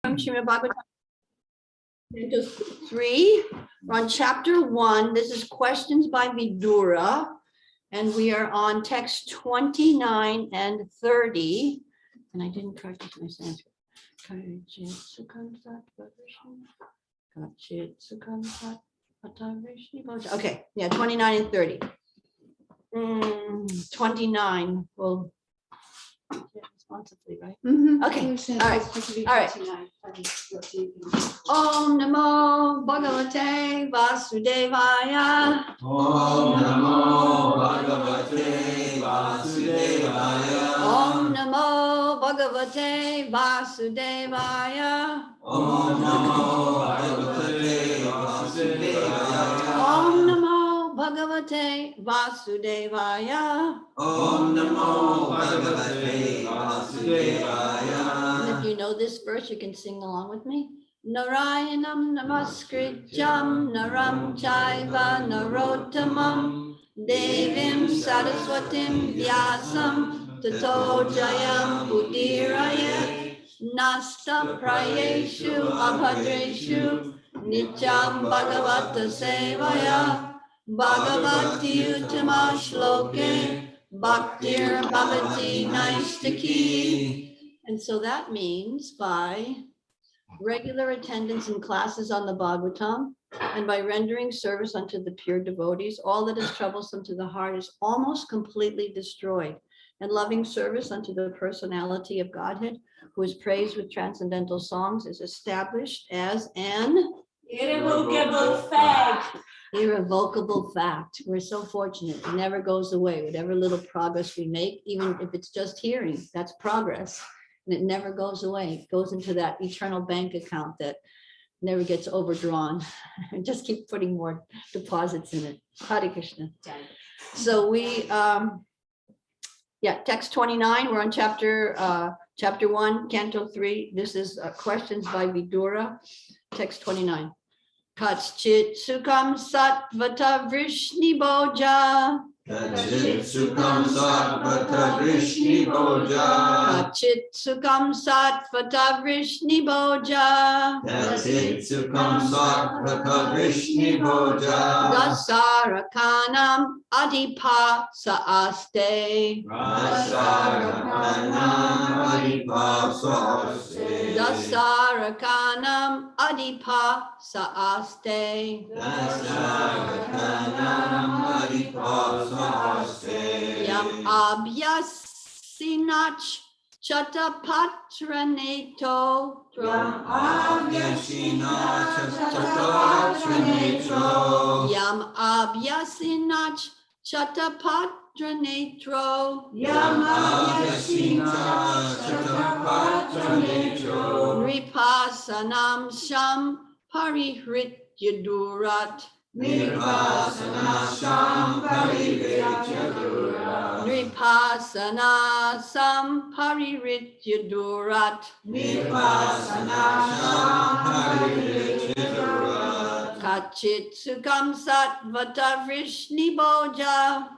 from Srimad Bhagavatam, Canto 3. We're on chapter 1. This is questions by Vidura, and we are on text 29 and 30. And I didn't practice my Sanskrit. Okay, yeah, 29 and 30. 29. Well, responsibly, right? Okay. All right. Om Namo Bhagavate Vasudevaya. Om Namo Bhagavate Vasudevaya. Om Namo Bhagavate Vasudevaya. Om Namo Bhagavate Vasudevaya. Om Namo Bhagavate Vasudevaya. Om Namo Bhagavate Vasudevaya. And if you know this verse, you can sing along with me. Narayanam namaskrityam naram chaiva narottamam devim saraswatim vyasam tato jayam udirayet nasta prayeshu abhadreshu nityam bhagavata sevaya bhagavati uttama shloke bhaktir bhavati naistaki. And so that means by regular attendance in classes on the Bhagavatam and by rendering service unto the pure devotees, all that is troublesome to the heart is almost completely destroyed. And loving service unto the personality of Godhead, who is praised with transcendental songs, is established as an irrevocable fact. Irrevocable fact. We're so fortunate. It never goes away. Whatever little progress we make, even if it's just hearing, that's progress. And it never goes away. It goes into that eternal bank account that never gets overdrawn. Just keep putting more deposits in it. Hare Krishna. So we, text 29. We're on chapter 1, Canto 3. This is questions by Vidura. Text 29. Katchit Sukham Satvata Vrishni Boja. Kachit Sukham Satvata Vrishni Boja. Kachit Sukham Satvata Vrishni Boja. Kachit Sukham Satvata Vrishni Boja. Dasarakanam Adipa Saaste. Dasarakanam Adipa Saaste. Dasarakanam Adipa Saaste. Dasarakanam Adipa Saaste. Yam Abhyasinach Chatapatraneto. Yam Abhyasina Chatapatraneto. Yam Abhyasinach Chatapatraneto. Yam Abhyasina Chatapatraneto. Vipasanam Sham Parihrityadurat. Vipassana Sham Parihrityadurat. Vipassana Sam Parihrityadurat. Vipassana Sham Parihrityadurat. Kachit Sukham Satvata Vrishni Boja.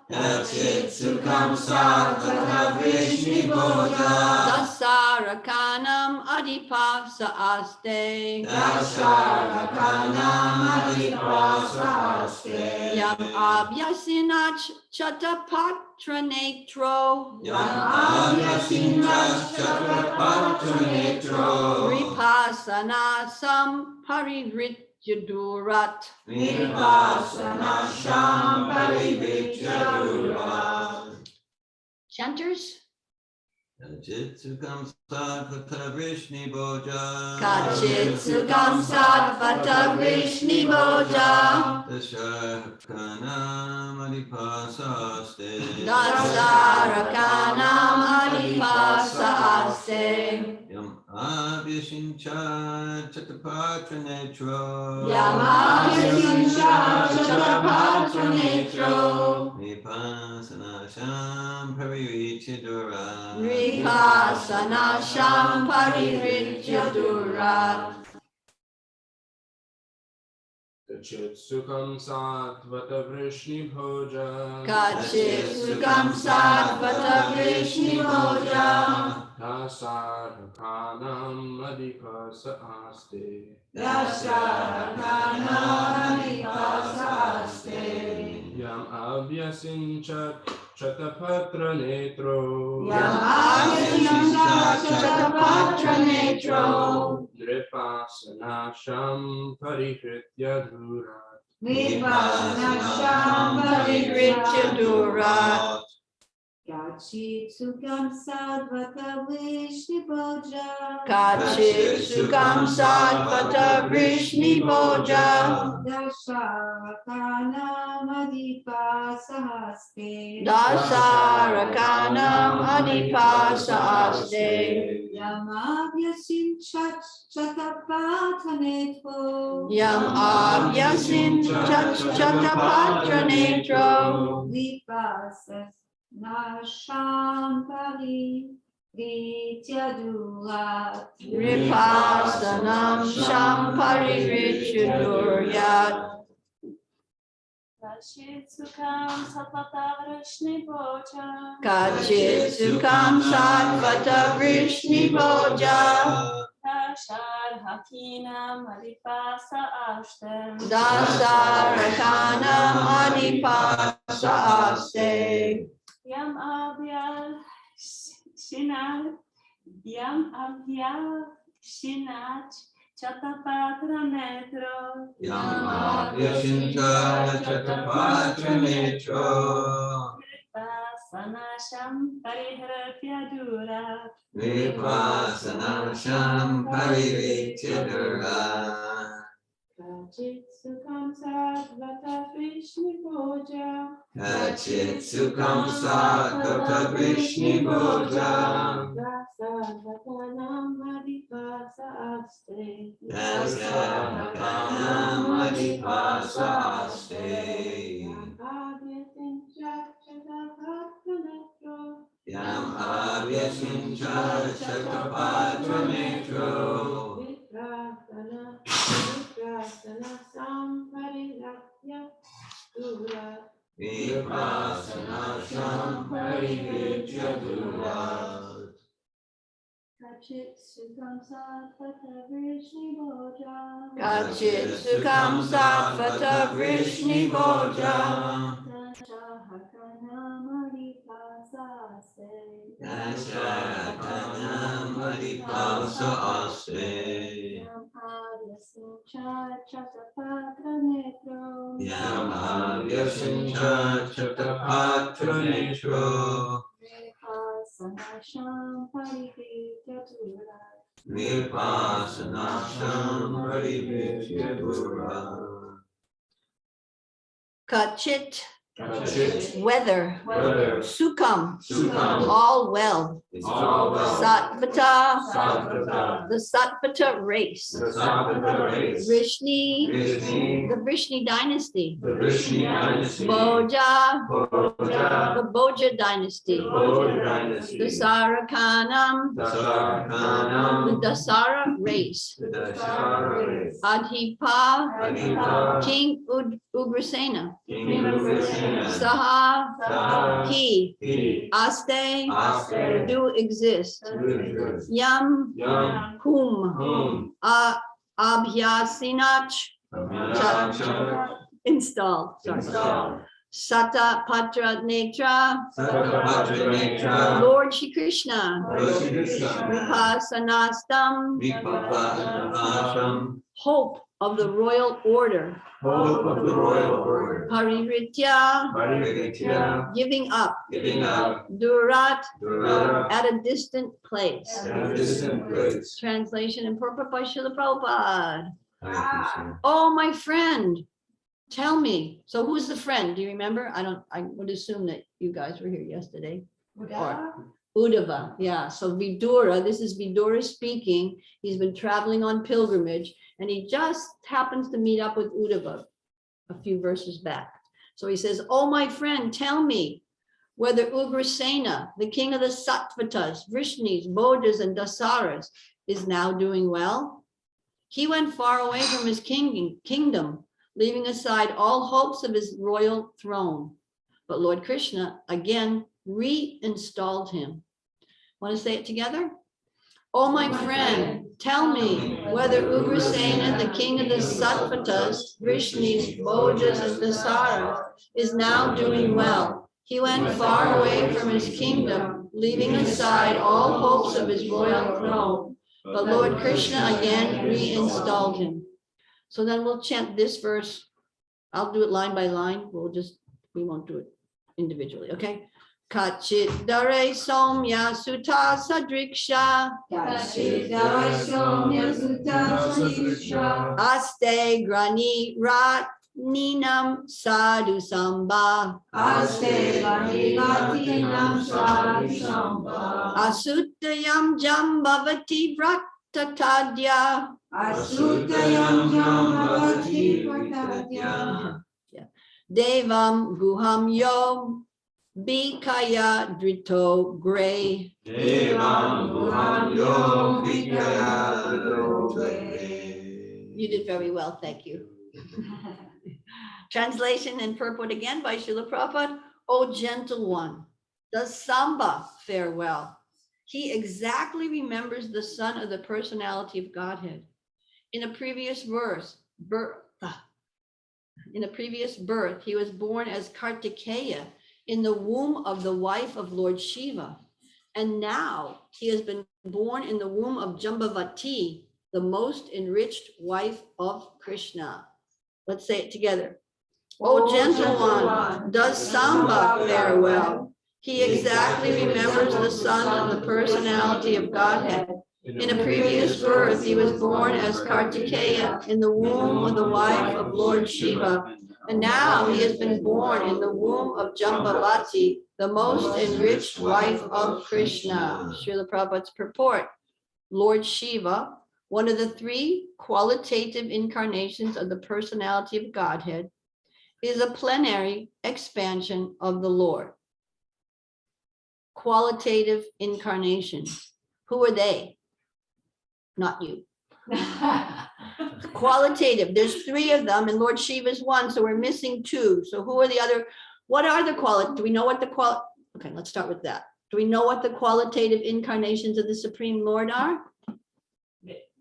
Kachit Sukham Satvata Vrishni Boja. Dasarakanam Adipa Saaste. Dasarakanam Adipa Saaste. Yam Abhyasinach Chatapatranetro. Yam Abhyasinach Chatapatranetro. Vipassana Sam Parihrityadurat. Vipassana Sham Parihrityadurat. Chanters. Kachit Sukham Satvata Vrishni Boja. Kachit Sukham Satvata Vrishni Boja. Dasarakanam Adipa Saaste. Dasarakanam Adipa Saaste. Yam Abhyasincha Chatapatranetro. Yam Abhyasincha Chatapatranetro. Vipassana Sham Parihrityadurat. Vipassana Sham Parihrityadurat. Kachit Sukham Satvata Vrishni Bhoja. Kachit Sukham Satvata Vrishni Bhoja. Dasarakanam Adipasa Aste. Dasarakanam Adipasa Aste. Yam Abhyasincha Chatapatra Netro. Yam Abhyasincha Chatapatra Netro. Nripasanasham Parihritya Dhurat. Vipassanasham Parihritya Durat. Kachit Sukham Sadvata Vrishni Bhoja. Kachit Sukham Satvata Vrishni Bhoja. Dasarakanam Adipasa Aste. Dasarakanam Adipasa Aste. Yamabhyasincha Chatapatra Netro. Yam Abhyasin Chatapatra Netro. Vipassanasham Parihritya Durat. Vipassanam Sham Parihritya Duryat. Kachit Sukham Satvata Vrishni Bhoja. Kachit Sukham Satvata Vrishni Bhoja. Dasarakanam Adipasa Aste. Dasarakanam Adipasa Aste. Yam Abhyasinach Chatapatra Netro. Yam Abhyasincha Chatapatra Netro. Vipassanasham Parihritya Durat. Vipassanasham Parihritya Durat. Kachit Sukham Satvata Vrishni Bhoja. Kachit Sukham Satvata Vrishni Bhoja. Dasarakanam Adipasa Aste. Dasarakanam Adipasa Aste. Yam Abhyasincha Chatapatra Netro. Vipassanasham Parihritya Durat. Kachit Sukham Satvata Vrishni Bhoja. Kachit Sukham Satvata Vrishni Bhoja. Dasarakanam Adipasa Aste. Dasarakanam Adipasa Aste. Yam Abhyasincha Chatapatra Netro. Yam Abhyasincha Chatapatra Netro. Vipassanasham Parihritya Durat. Vipassanasham Parihritya Durat. Kachit, Kachit weather. Weather. Sukham, Sukham. all well. It's all well. Satvata, Satvata. the Satvata race. The Satvata race. Vrishni, Vrishni. the Vrishni dynasty. The Vrishni dynasty. Bhoja, Bhoja. the Bhoja dynasty. Bhoja dynasty. Dasarakanam, the Dasarakanam. Dasara race. The Dasara race. Adhipa, Adhipa. King Ugrasena. King Krsna. Saha, Saha. he, He. Aste, Aste. do exist. Good. Yam, Yam. whom, Whom. Abhyasinach, installed. Sorry. Sata Patra Netra, Satapatra Netra. Lord Shri Krishna, Lord Shri Krishna. Vipassanastam, Vipassanasham. hope of the royal order, Hope of the royal order. Paririthya, Parihritya. giving up, Giving up. Durat, Durat. at a distant place. At a distant place. Translation and purport by Srila Prabhupada. Hare Krishna. Oh, my friend, tell me. So who's the friend? Do you remember? I would assume that you guys were here yesterday. Or Uddhava, yeah. So Vidura, this is Vidura speaking. He's been traveling on pilgrimage and he just happens to meet up with Uddhava a few verses back. So he says, oh, my friend, tell me whether Ugrasena, the king of the Sattvatas, Vrishnis, Bhojas, and Dasaras, is now doing well. He went far away from his kingdom, leaving aside all hopes of his royal throne. But Lord Krishna again reinstalled him. Want to say it together? Oh, my friend, tell me whether Ugrasena, the king of the Sattvatas, Vrishnis, Bojas, and Dasaras, is now doing well. He went far away from his kingdom, leaving aside all hopes of his royal throne. But Lord Krishna again reinstalled him. So then we'll chant this verse. I'll do it line by line. We won't do it individually, okay? Kachit dare somya sutta sadriksha. Aste grani rat ninam sadhu samba. Asutayam jambavati vratatadya. Devam guham yom bikaya drito gray. You did very well, thank you. Translation and purport again by Srila Prabhupada. O gentle one, does Samba fare well? He exactly remembers the son of the personality of Godhead. In a previous birth, he was born as Kartikeya in the womb of the wife of Lord Shiva. And now he has been born in the womb of Jambavati, the most enriched wife of Krishna. Let's say it together. O gentle one, does Samba fare well? He exactly remembers the son of the personality of Godhead. In a previous birth, he was born as Kartikeya in the womb of the wife of Lord Shiva. And now he has been born in the womb of Jambavati, the most enriched wife of Krishna. Srila Prabhupada's purport. Lord Shiva, one of the three qualitative incarnations of the personality of Godhead, is a plenary expansion of the Lord. Qualitative incarnations. Who are they? Not you. Qualitative. There's three of them, and Lord Shiva is one, so we're missing two. So who are the other? What are the quality? Do we know what the qual? Okay, let's start with that. Do we know what the qualitative incarnations of the Supreme Lord are?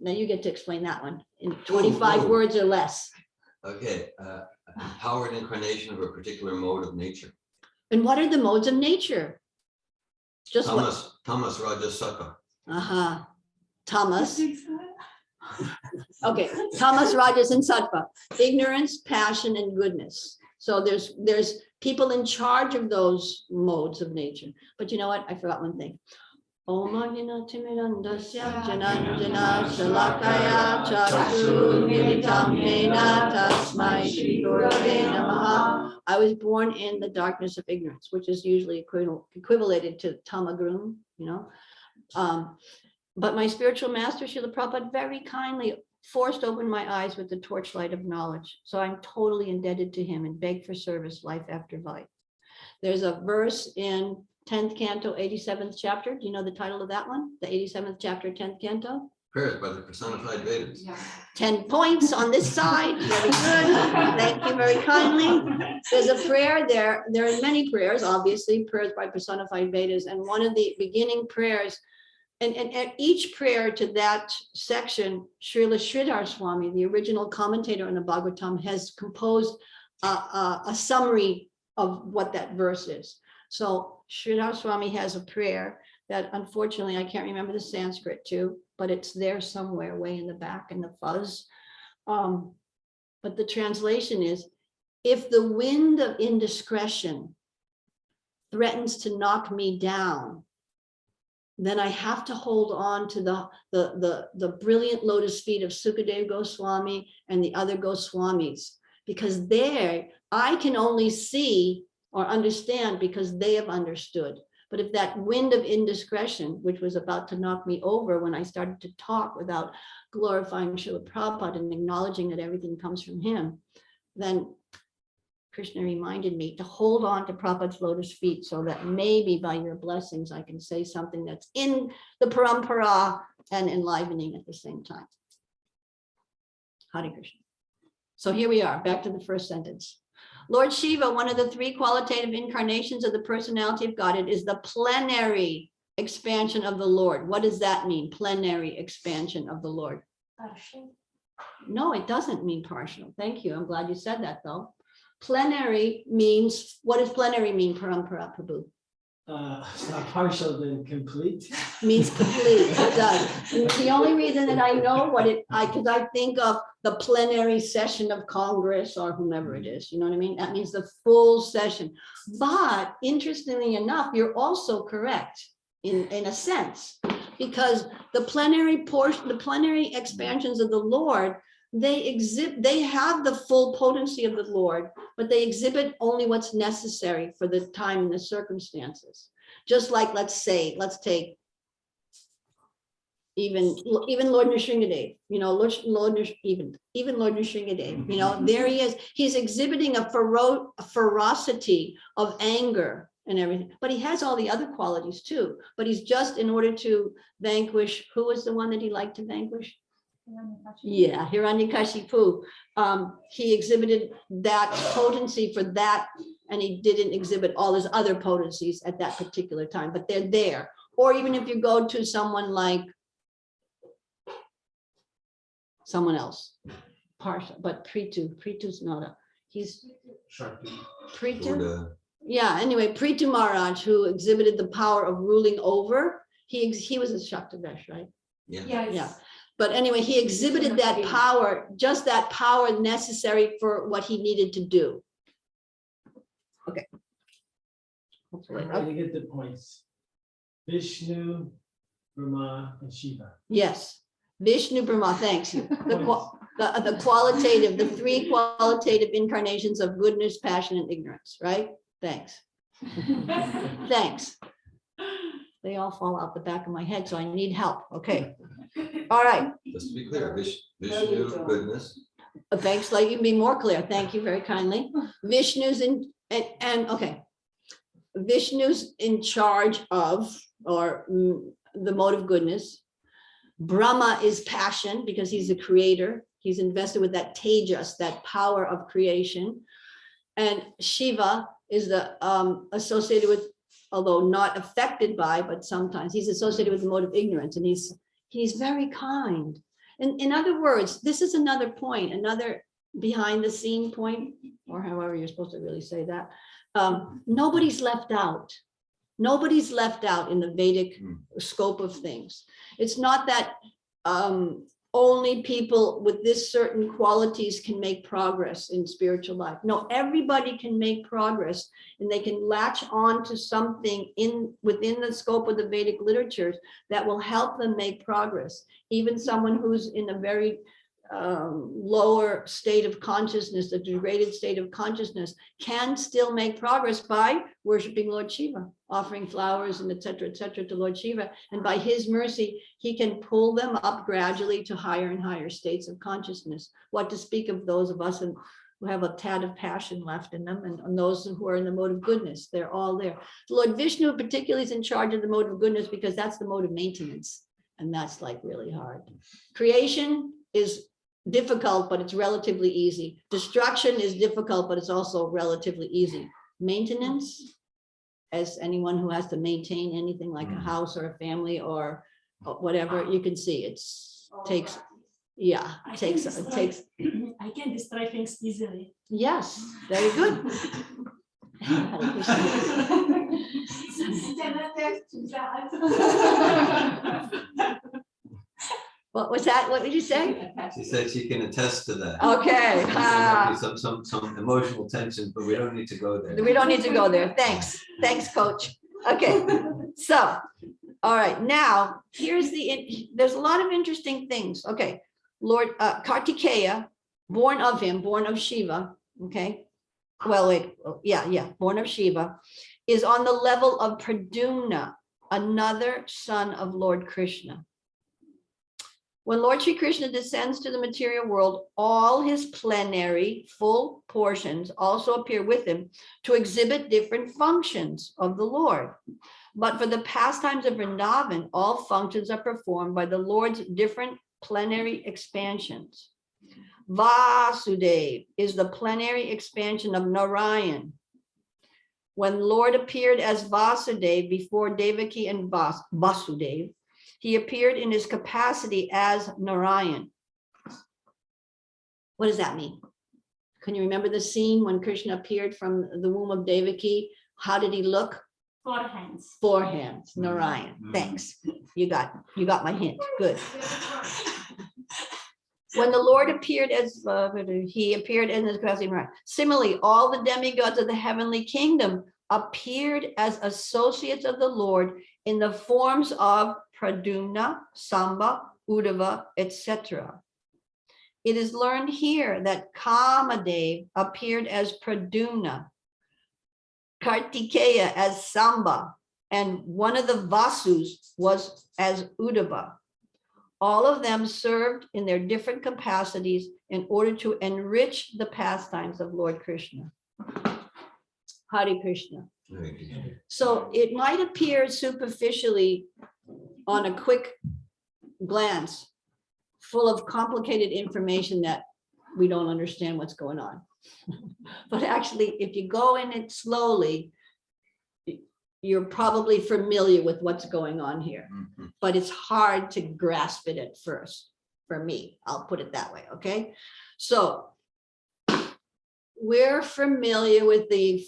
Now you get to explain that one in 25 words or less. Okay, a empowered incarnation of a particular mode of nature. And what are the modes of nature? Just Tamas, Rajas, Sattva. Tamas. Okay, Tamas, Rajas, and Sattva. Ignorance, passion, and goodness. So there's people in charge of those modes of nature. But you know what? I forgot one thing. Om Agina Timirandasya Jananjana Shalakaya Chakshu Militam Yena Tasmai Shri Gurave Namaha. I was born in the darkness of ignorance, which is usually equivalated to Tamagrum, you know. But my spiritual master, Srila Prabhupada, very kindly forced open my eyes with the torchlight of knowledge. So I'm totally indebted to him and beg for service life after life. There's a verse in 10th canto, 87th chapter. Do you know the title of that one? The 87th chapter, 10th canto? Prayers by the personified Vedas. 10 points on this side. Very good. Thank you very kindly. There's a prayer there. There are many prayers, obviously, prayers by personified Vedas. And one of the beginning prayers, and each prayer to that section, Srila Sridhar Swami, the original commentator on the Bhagavatam, has composed a summary of what that verse is. So Sridhar Swami has a prayer that unfortunately I can't remember the Sanskrit too, but it's there somewhere way in the back in the fuzz. But the translation is, if the wind of indiscretion threatens to knock me down, then I have to hold on to the brilliant lotus feet of Sukadev Goswami and the other Goswamis, because there I can only see or understand because they have understood. But if that wind of indiscretion, which was about to knock me over when I started to talk without glorifying Srila Prabhupada and acknowledging that everything comes from him, then Krishna reminded me to hold on to Prabhupada's lotus feet so that maybe by your blessings I can say something that's in the parampara and enlivening at the same time. Hare Krishna. So here we are, back to the first sentence. Lord Shiva, one of the three qualitative incarnations of the personality of Godhead, is the plenary expansion of the Lord. What does that mean? Plenary expansion of the Lord. Partial. No, it doesn't mean partial. Thank you. I'm glad you said that, though. Plenary means, what does plenary mean, Parampara Prabhu? It's not partial, then complete. Means complete. It does. And the only reason that I know what because I think of the plenary session of Congress or whomever it is, you know what I mean? That means the full session. But interestingly enough, you're also correct in a sense, because the plenary portion, the plenary expansions of the Lord, they have the full potency of the Lord, but they exhibit only what's necessary for the time and the circumstances. Just like, let's take even Lord Nrsingadev, you know, even Lord Nrsingadev, you know, there he is. He's exhibiting a ferocity of anger and everything, but he has all the other qualities too. But he's just, in order to vanquish, who was the one that he liked to vanquish? Yeah, Hiranyakashipu. He exhibited that potency for that, and he didn't exhibit all his other potencies at that particular time, but they're there. Or even if you go to someone like someone else, partial, but Pritu's not a, he's Pritu. Buddha. Yeah, anyway, Pritu Maharaj, who exhibited the power of ruling over, he was a Shaktavesh, right? Yeah. Yeah. But anyway, he exhibited that power, just that power necessary for what he needed to do. Okay. Hopefully. I'm trying to get the points. Vishnu, Brahma, and Shiva. Yes, Vishnu, Brahma, thanks you. The qualitative, the three qualitative incarnations of goodness, passion, and ignorance, right? Thanks. Thanks. They all fall out the back of my head, so I need help. Okay. All right. Just to be clear, Vishnu, goodness. Thanks, let you be more clear. Thank you very kindly. Vishnu's okay. Vishnu's in charge of, or the mode of goodness. Brahma is passion, because he's the creator. He's invested with that tejas, that power of creation. And Shiva is the associated with, although not affected by, but sometimes he's associated with the mode of ignorance, and he's very kind. In other words, this is another point, another behind the scene point, or however you're supposed to really say that. Nobody's left out. Nobody's left out in the Vedic scope of things. It's not that only people with this certain qualities can make progress in spiritual life. No, everybody can make progress, and they can latch on to something within the scope of the Vedic literatures that will help them make progress. Even someone who's in a very lower state of consciousness, a degraded state of consciousness, can still make progress by worshiping Lord Shiva, offering flowers and et cetera, to Lord Shiva. And by his mercy, he can pull them up gradually to higher and higher states of consciousness. What to speak of those of us who have a tad of passion left in them, and those who are in the mode of goodness, they're all there. Lord Vishnu particularly is in charge of the mode of goodness, because that's the mode of maintenance. And that's like really hard. Creation is difficult, but it's relatively easy. Destruction is difficult, but it's also relatively easy. Maintenance, as anyone who has to maintain anything like a house or a family or whatever, you can see it takes I can destroy things easily. Yes, very good. What was that? What did you say? She said she can attest to that. Okay. There might be some emotional tension, but we don't need to go there. We don't need to go there. Thanks. Thanks, coach. Okay. So, all right. Now, there's a lot of interesting things. Okay. Lord Kartikeya, born of Shiva. Okay. Well, wait. Born of Shiva, is on the level of Pradyumna, another son of Lord Krishna. When Lord Sri Krishna descends to the material world, all his plenary full portions also appear with him to exhibit different functions of the Lord. But for the pastimes of Vrindavan, all functions are performed by the Lord's different plenary expansions. Vasudev is the plenary expansion of Narayan. When Lord appeared as Vasudev before Devaki and Vasudev, he appeared in his capacity as Narayan. What does that mean? Can you remember the scene when Krishna appeared from the womb of Devaki? How did he look? 4 hands. 4 hands, Narayan. Thanks. You got my hint. Good. When the Lord appeared as he appeared in his capacity. Similarly, all the demigods of the heavenly kingdom appeared as associates of the Lord in the forms of Pradyumna, Samba, Uddhava, etc. It is learned here that Kamadev appeared as Pradyumna, Kartikeya as Samba, and one of the Vasus was as Uddhava. All of them served in their different capacities in order to enrich the pastimes of Lord Krishna. Hare Krishna. So it might appear superficially on a quick glance, full of complicated information that we don't understand what's going on. But actually, if you go in it slowly, you're probably familiar with what's going on here, but it's hard to grasp it at first. For me, I'll put it that way, okay? So we're familiar with the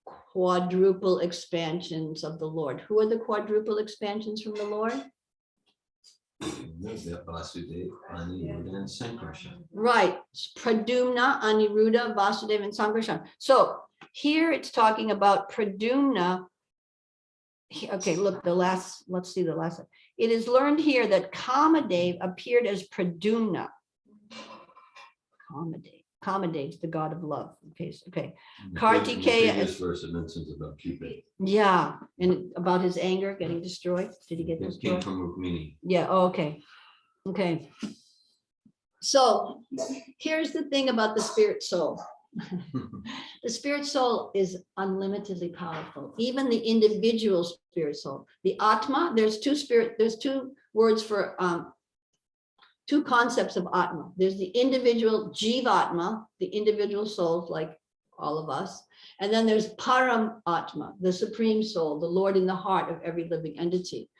quadruple expansions of the Lord. Who are the quadruple expansions from the Lord? Vasudeva, Aniruddha, and Sankarshan. Right, Pradyumna, Aniruddha, Vasudeva, and Sankarshan. So here it's talking about Pradyumna. Okay, look, let's see the last one. It is learned here that Kamadev appeared as Pradyumna. Kamadev's the god of love. Okay. Kartikeya This verse it mentions about Cupid. Yeah, and about his anger getting destroyed. Did he get It came destroyed? from Rukmini. Yeah, okay. So here's the thing about the spirit soul. The spirit soul is unlimitedly powerful. Even the individual spirit soul, the Atma, there's two words for two concepts of Atma. There's the individual Jivatma, the individual souls like all of us. And then there's Param Atma, the supreme soul, the Lord in the heart of every living entity.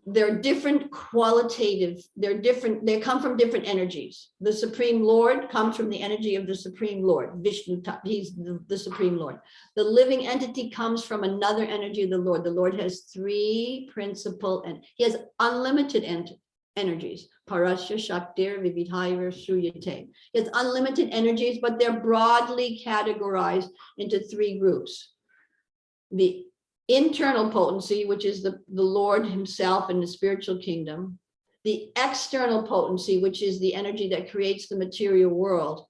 They're different qualitative, they come from different energies. The Supreme Lord comes from the energy of the Supreme Lord, Vishnu, he's the Supreme Lord. The living entity comes from another energy of the Lord. The Lord has 3 principal, and he has unlimited energies. Parasya, Shaktir, Vividhaiva, Shruyate. He has unlimited energies, but they're broadly categorized into 3 groups. The internal potency, which is the Lord himself in the spiritual kingdom, the external potency, which is the energy that creates the material world,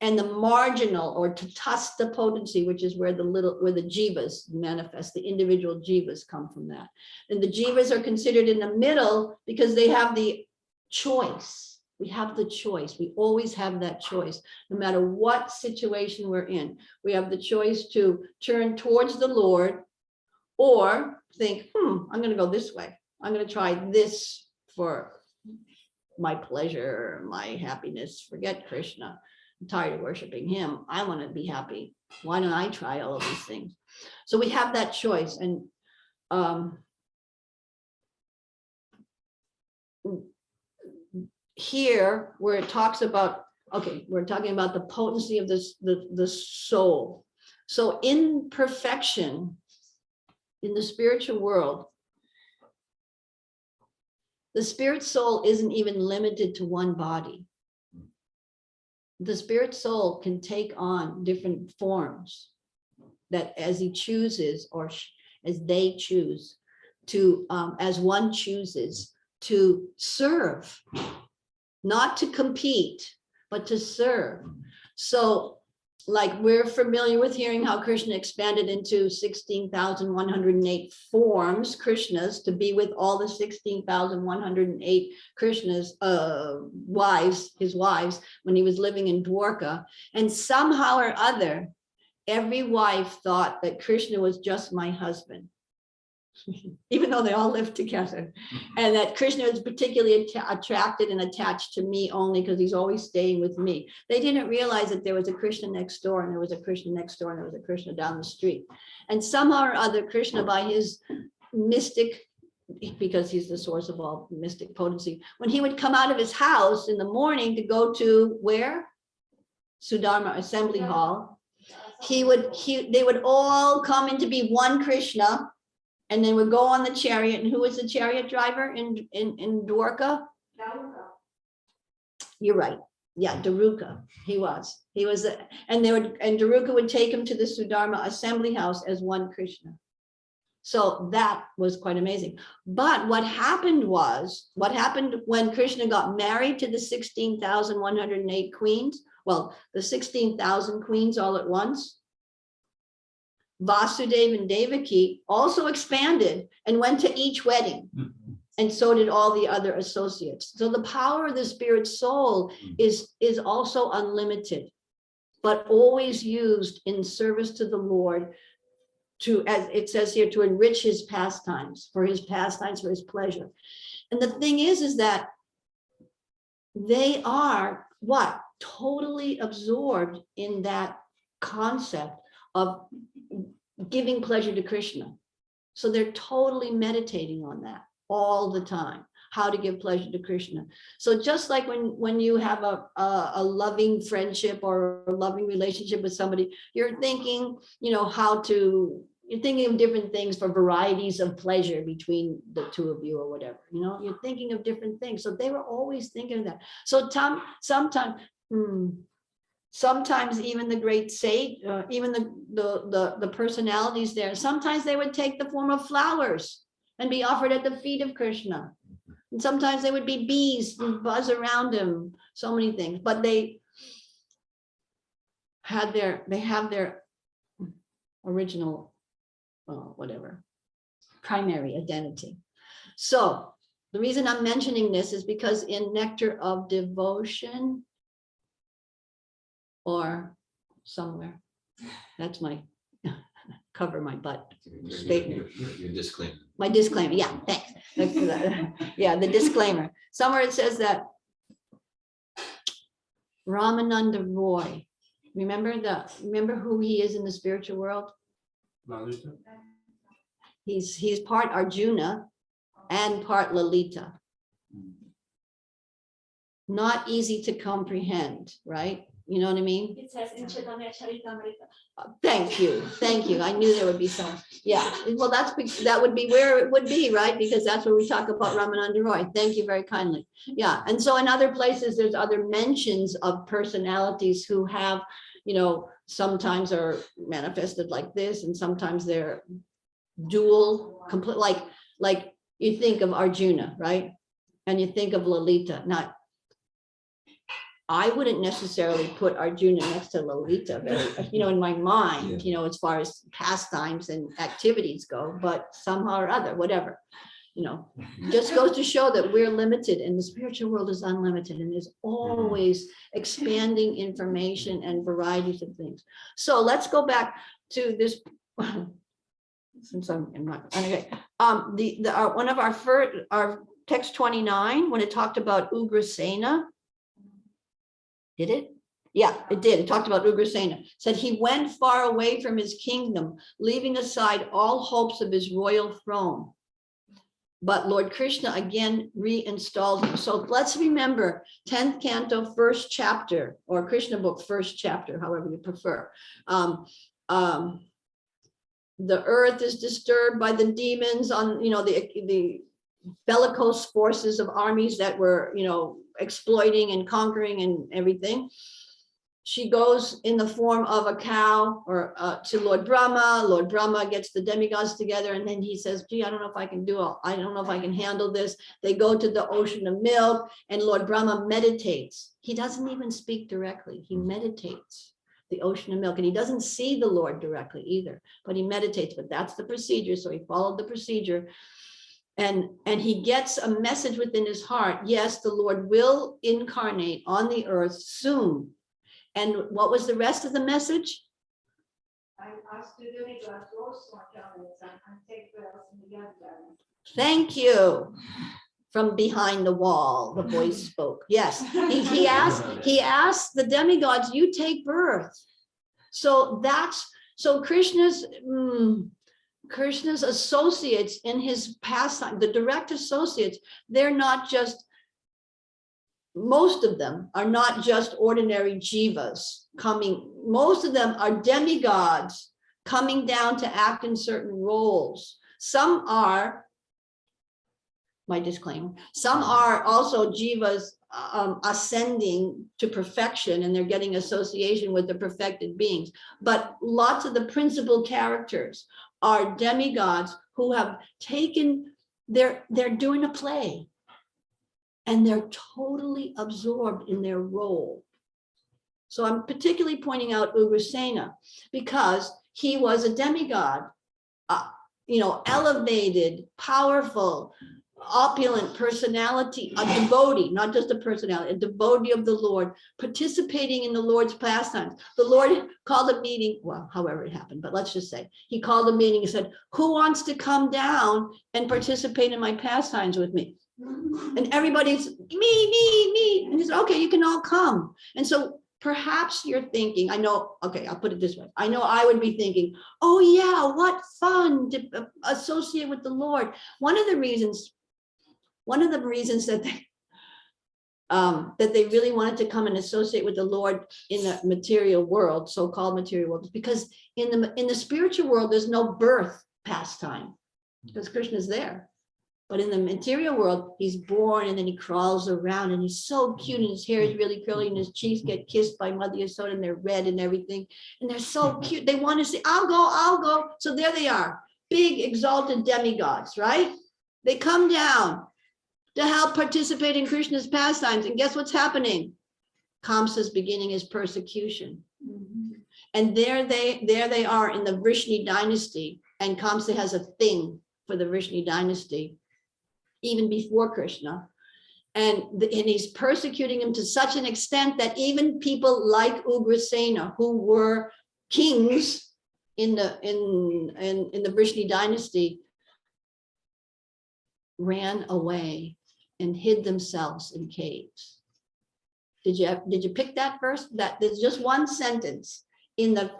and the marginal or tatastha potency, which is where the jivas manifest, the individual jivas come from that. And the jivas are considered in the middle because they have the choice. We have the choice. We always have that choice. No matter what situation we're in, we have the choice to turn towards the Lord or think, I'm going to go this way. I'm going to try this for my pleasure, my happiness. Forget Krishna. I'm tired of worshiping him. I want to be happy. Why don't I try all of these things? So we have that choice. And here where it talks about, we're talking about the potency of the soul. So in perfection, in the spiritual world, the spirit soul isn't even limited to one body. The spirit soul can take on different forms that as he chooses or as they choose to, as one chooses to serve, not to compete, but to serve. So like we're familiar with hearing how Krishna expanded into 16,108 forms, Krishnas, to be with all the 16,108 Krishnas, his wives, when he was living in Dwarka. And somehow or other, every wife thought that Krishna was just my husband. even though they all lived together. And that Krishna is particularly attracted and attached to me only because he's always staying with me. They didn't realize that there was a Krishna next door, and there was a Krishna next door, and there was a Krishna down the street. And somehow or other, Krishna, by his mystic, because he's the source of all mystic potency, when he would come out of his house in the morning to go to where? Sudharma Assembly Hall, they would all come in to be one Krishna, and then would go on the chariot. And who was the chariot driver in Dwarka? You're right. Yeah, Daruka. He was, and Daruka would take him to the Sudharma Assembly House as one Krishna. So that was quite amazing. But what happened when Krishna got married to the 16,108 queens? Well, the 16,000 queens all at once. Vasudeva and Devaki also expanded and went to each wedding. And so did all the other associates. So the power of the spirit soul is also unlimited, but always used in service to the Lord, to, as it says here, to enrich his pastimes, for his pleasure. And the thing is that they are what? Totally absorbed in that concept of giving pleasure to Krishna. So they're totally meditating on that all the time, how to give pleasure to Krishna. So just like when you have a loving friendship or a loving relationship with somebody, you're thinking, you're thinking of different things for varieties of pleasure between the two of you or whatever, you're thinking of different things. So they were always thinking of that. So sometimes even the great sage, even the personalities there, sometimes they would take the form of flowers and be offered at the feet of Krishna. And sometimes they would be bees and buzz around him, so many things, but they have their original, primary identity. So the reason I'm mentioning this is because in Nectar of Devotion, or somewhere, that's my cover my butt statement. Your disclaimer. My disclaimer, yeah, thanks. Yeah, the disclaimer. Somewhere it says that Ramananda Roy, remember who he is in the spiritual world? He's part Arjuna and part Lalita. Not easy to comprehend, right? You know what I mean? It says in Chaitanya Charitamrita. Thank you. I knew there would be some. Yeah, well, that would be where it would be, right? Because that's where we talk about Ramananda Roy. Thank you very kindly. Yeah, and so in other places, there's other mentions of personalities who have, sometimes are manifested like this, and sometimes they're dual, complete, like you think of Arjuna, right? And you think of Lalita. Not, I wouldn't necessarily put Arjuna next to Lalita, in my mind, as far as pastimes and activities go, but somehow or other, whatever, just goes to show that we're limited and the spiritual world is unlimited, and there's always expanding information and varieties of things. So let's go back to this. Since I'm not okay. One of our text 29, when it talked about Ugrasena. Did it? Yeah, it did. It talked about Ugrasena. Said he went far away from his kingdom, leaving aside all hopes of his royal throne. But Lord Krishna again reinstalled him. So let's remember 10th canto, 1st chapter, or Krishna book, 1st chapter, however you prefer. The earth is disturbed by the demons on, the bellicose forces of armies that were, exploiting and conquering and everything. She goes in the form of a cow or to Lord Brahma. Lord Brahma gets the demigods together, and then he says, gee, I don't know if I can handle this. They go to the ocean of milk, and Lord Brahma meditates. He doesn't even speak directly. He meditates the ocean of milk, and he doesn't see the Lord directly either, but he meditates. But that's the procedure. So he followed the procedure. And he gets a message within his heart. Yes, the Lord will incarnate on the earth soon. And what was the rest of the message? I asked the demigods to also come and take wells in the garden. Thank you. From behind the wall, the voice spoke. Yes, he asked the demigods, you take birth. So Krishna's associates in his pastime, the direct associates, they're not just, most of them are not just ordinary jivas coming, most of them are demigods coming down to act in certain roles. Some are, my disclaimer, some are also jivas ascending to perfection, and they're getting association with the perfected beings. But lots of the principal characters are demigods who have taken, they're doing a play and they're totally absorbed in their role. So I'm particularly pointing out Ugrasena because he was a demigod, elevated, powerful, opulent personality, a devotee, not just a personality, a devotee of the Lord, participating in the Lord's pastimes. The Lord called a meeting, well, however it happened, but let's just say he called a meeting and said, who wants to come down and participate in my pastimes with me? And everybody's me. And he said, okay, you can all come. And so perhaps you're thinking, I know, okay, I'll put it this way. I know I would be thinking, oh yeah, what fun to associate with the Lord. One of the reasons that they really wanted to come and associate with the Lord in the material world, so-called material world, is because in the spiritual world, there's no birth pastime because Krishna's there. But in the material world, he's born and then he crawls around and he's so cute and his hair is really curly and his cheeks get kissed by Mother Yasoda and they're red and everything. And they're so cute. They want to say, I'll go. So there they are, big exalted demigods, right? They come down to help participate in Krishna's pastimes. And guess what's happening? Kamsa's beginning his persecution. And there they are in the Vrishni dynasty. And Kamsa has a thing for the Vrishni dynasty, even before Krishna. And he's persecuting him to such an extent that even people like Ugrasena, who were kings in the Vrishni dynasty, ran away and hid themselves in caves. Did you pick that verse? That there's just one sentence in the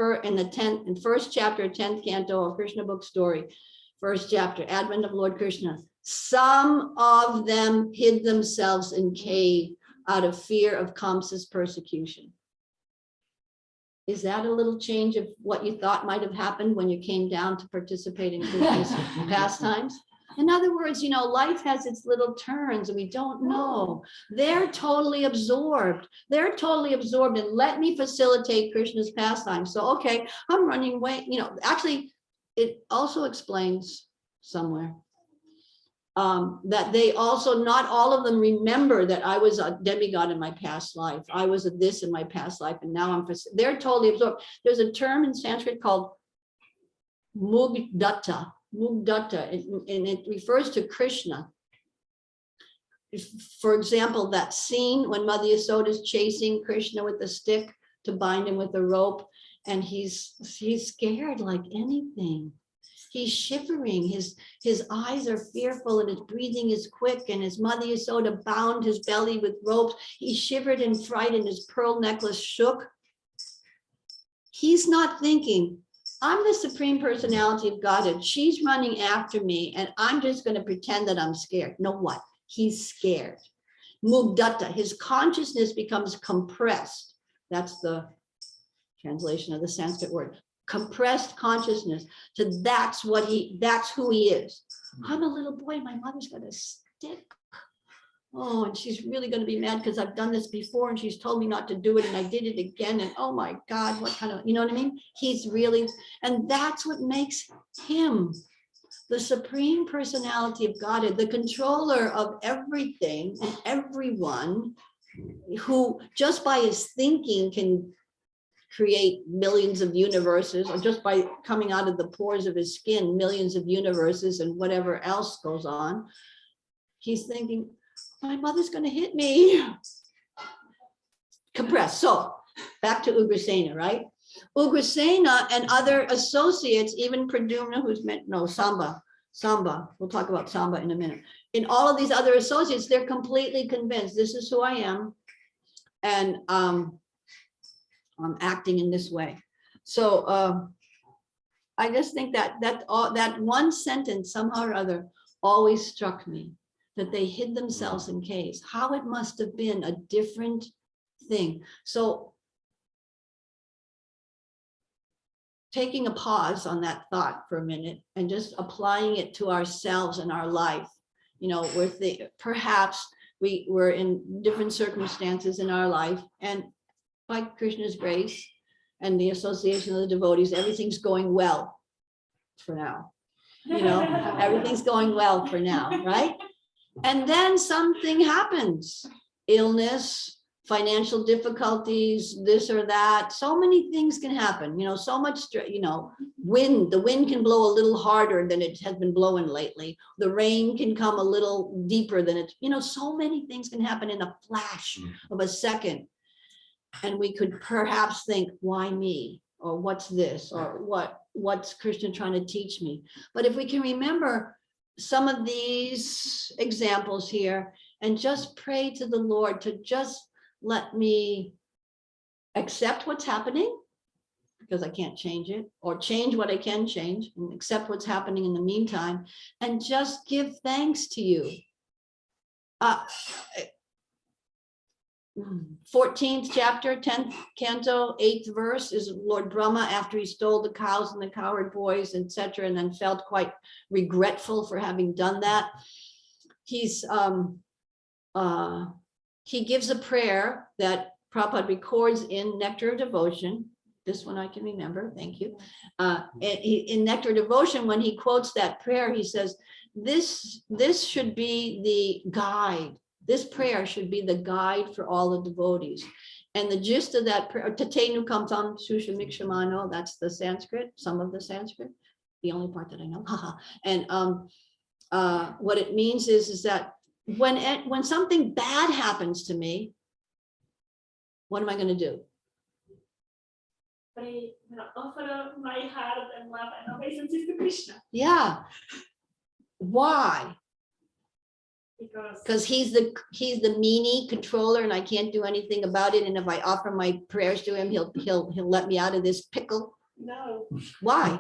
first chapter, 10th canto of Krishna book story, first chapter, Advent of Lord Krishna. Some of them hid themselves in cave out of fear of Kamsa's persecution. Is that a little change of what you thought might have happened when you came down to participate in Krishna's pastimes? In other words, life has its little turns and we don't know. They're totally absorbed. And let me facilitate Krishna's pastime. So, okay, I'm running away. Actually, it also explains somewhere that they also, not all of them remember that I was a demigod in my past life. I was a this in my past life. And now they're totally absorbed. There's a term in Sanskrit called mugdata, and it refers to Krishna. For example, that scene when Mother Yasoda is chasing Krishna with a stick to bind him with a rope, and he's scared like anything. He's shivering, his eyes are fearful and his breathing is quick, and his Mother Yasoda bound his belly with ropes. He shivered in fright and his pearl necklace shook. He's not thinking, I'm the Supreme Personality of Godhead. She's running after me and I'm just going to pretend that I'm scared. No, what? He's scared. Mugdata, his consciousness becomes compressed. That's the translation of the Sanskrit word. Compressed consciousness. So that's who he is. I'm a little boy. My mother's got a stick. Oh, and she's really going to be mad because I've done this before and she's told me not to do it and I did it again. And oh my God, what kind of, you know what I mean? He's really, and that's what makes him the Supreme Personality of Godhead, the controller of everything and everyone, who just by his thinking can create millions of universes, or just by coming out of the pores of his skin, millions of universes and whatever else goes on. He's thinking, my mother's going to hit me. Compressed. So back to Ugrasena, right? Ugrasena and other associates, even Pradumna, who's meant, no, Samba, we'll talk about Samba in a minute. In all of these other associates, they're completely convinced this is who I am. And I'm acting in this way. So I just think that one sentence somehow or other always struck me, that they hid themselves in caves. How it must have been a different thing. So taking a pause on that thought for a minute and just applying it to ourselves and our life, you know, perhaps we were in different circumstances in our life, and by Krishna's grace and the association of the devotees, everything's going well for now. You know, everything's going well for now, right? And then something happens, illness, financial difficulties, this or that. So many things can happen, you know, so much, you know, the wind can blow a little harder than it has been blowing lately. The rain can come a little deeper than it, you know, so many things can happen in a flash of a second. And we could perhaps think, why me? Or what's this? Or what's Krishna trying to teach me? But if we can remember some of these examples here and just pray to the Lord to just let me accept what's happening, because I can't change it, or change what I can change and accept what's happening in the meantime, and just give thanks to you. 14th chapter, 10th canto, 8th verse is Lord Brahma, after he stole the cows and the cowherd boys, etc., and then felt quite regretful for having done that. He gives a prayer that Prabhupada records in Nectar of Devotion. This one I can remember, thank you. In Nectar of Devotion, when he quotes that prayer, he says, this should be the guide. This prayer should be the guide for all the devotees. And the gist of that prayer, Tatenu Kamtam Sushamikshamano, that's the Sanskrit, some of the Sanskrit, the only part that I know. And what it means is that when something bad happens to me, what am I going to do? Pray, offer my heart and love and obeisance to Krishna. Yeah. Why? Because he's the meanie controller and I can't do anything about it. And if I offer my prayers to him, he'll let me out of this pickle. no. Why?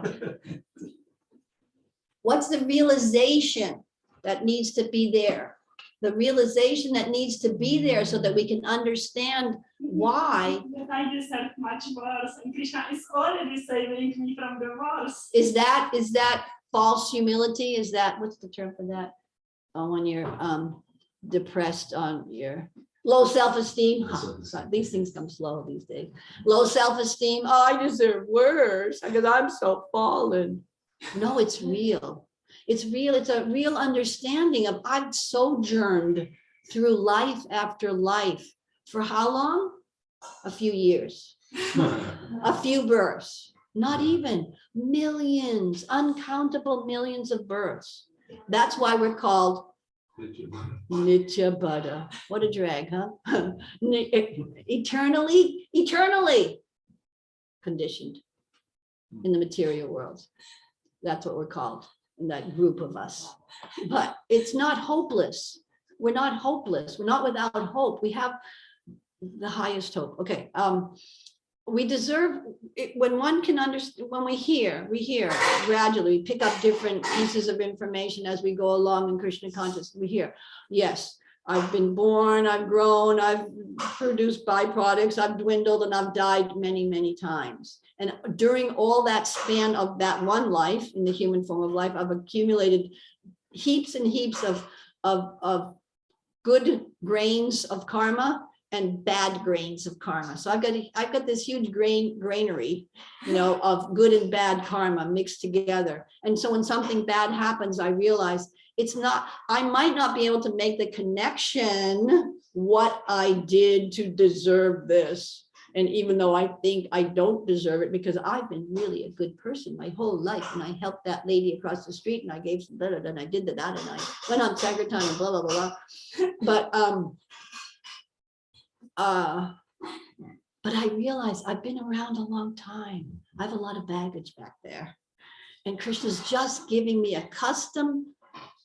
What's the realization that needs to be there? The realization that needs to be there so that we can understand why. That I deserve much worse, and Krishna is already saving me from the worst. Is that false humility? Is that, what's the term for that? When you're depressed, on your low self-esteem. These things come slow these days. Low self-esteem. Oh, I deserve worse because I'm so fallen. No, it's real. It's real. It's a real understanding of I've sojourned through life after life. For how long? A few years. A few births. Not even. Millions, uncountable millions of births. That's why we're called Nitya Buddha. What a drag, huh? Eternally conditioned in the material world. That's what we're called in that group of us. But it's not hopeless. We're not hopeless. We're not without hope. We have the highest hope. Okay. We deserve it when one can understand. When we hear gradually, we pick up different pieces of information as we go along in Krishna consciousness. We hear, yes, I've been born, I've grown, I've produced byproducts, I've dwindled, and I've died many, many times. And during all that span of that one life in the human form of life, I've accumulated heaps and heaps of good grains of karma and bad grains of karma. So I've got this huge granary, you know, of good and bad karma mixed together. And so when something bad happens, I realize it's not, I might not be able to make the connection what I did to deserve this. And even though I think I don't deserve it because I've been really a good person my whole life, and I helped that lady across the street and I gave some da-da-da, and I did that and I went on Sankirtan and blah, blah, blah, blah. But But I realized I've been around a long time. I have a lot of baggage back there. And Krishna's just giving me a custom,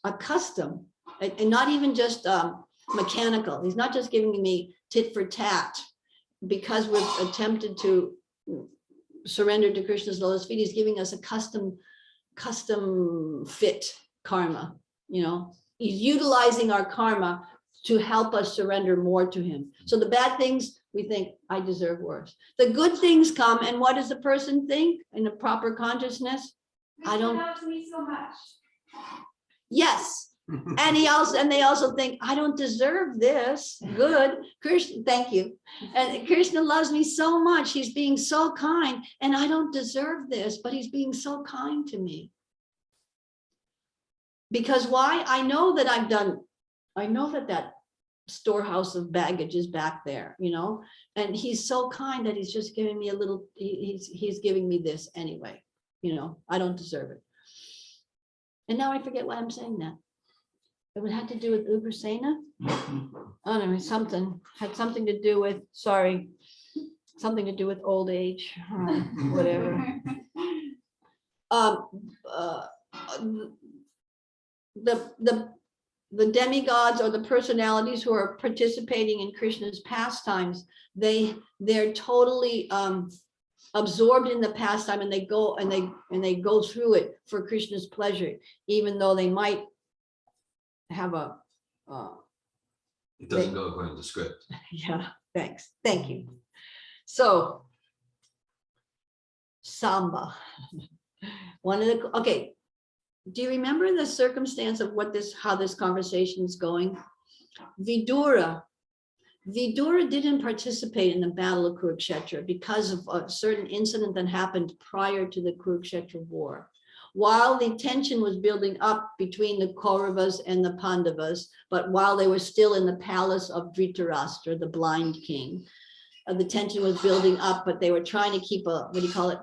and not even just mechanical. He's not just giving me tit for tat because we've attempted to surrender to Krishna's lotus feet. He's giving us a custom fit karma. You know, he's utilizing our karma to help us surrender more to him. So the bad things, we think, I deserve worse. The good things come, and what does the person think in a proper consciousness? I don't. Krishna loves me so much. Yes. And they also think, I don't deserve this. Good. Krishna, thank you. And Krishna loves me so much. He's being so kind, and I don't deserve this, but he's being so kind to me. Because why? I know that that storehouse of baggage is back there, you know, and he's so kind that he's just giving me a little, he's giving me this anyway, you know, I don't deserve it. And now I forget why I'm saying that. It had to do with Ugrasena. Oh no, had something to do with, sorry, something to do with old age, whatever. The demigods or the personalities who are participating in Krishna's pastimes, they're totally absorbed in the pastime, and they go through it for Krishna's pleasure, even though they might have It doesn't go according to script. yeah, thanks. Thank you. So Samba. Okay. Do you remember the circumstance of how this conversation is going? Vidura didn't participate in the Battle of Kurukshetra because of a certain incident that happened prior to the Kurukshetra war. While the tension was building up between the Kauravas and the Pandavas, but while they were still in the palace of Dhritarashtra, the blind king, the tension was building up, but they were trying to keep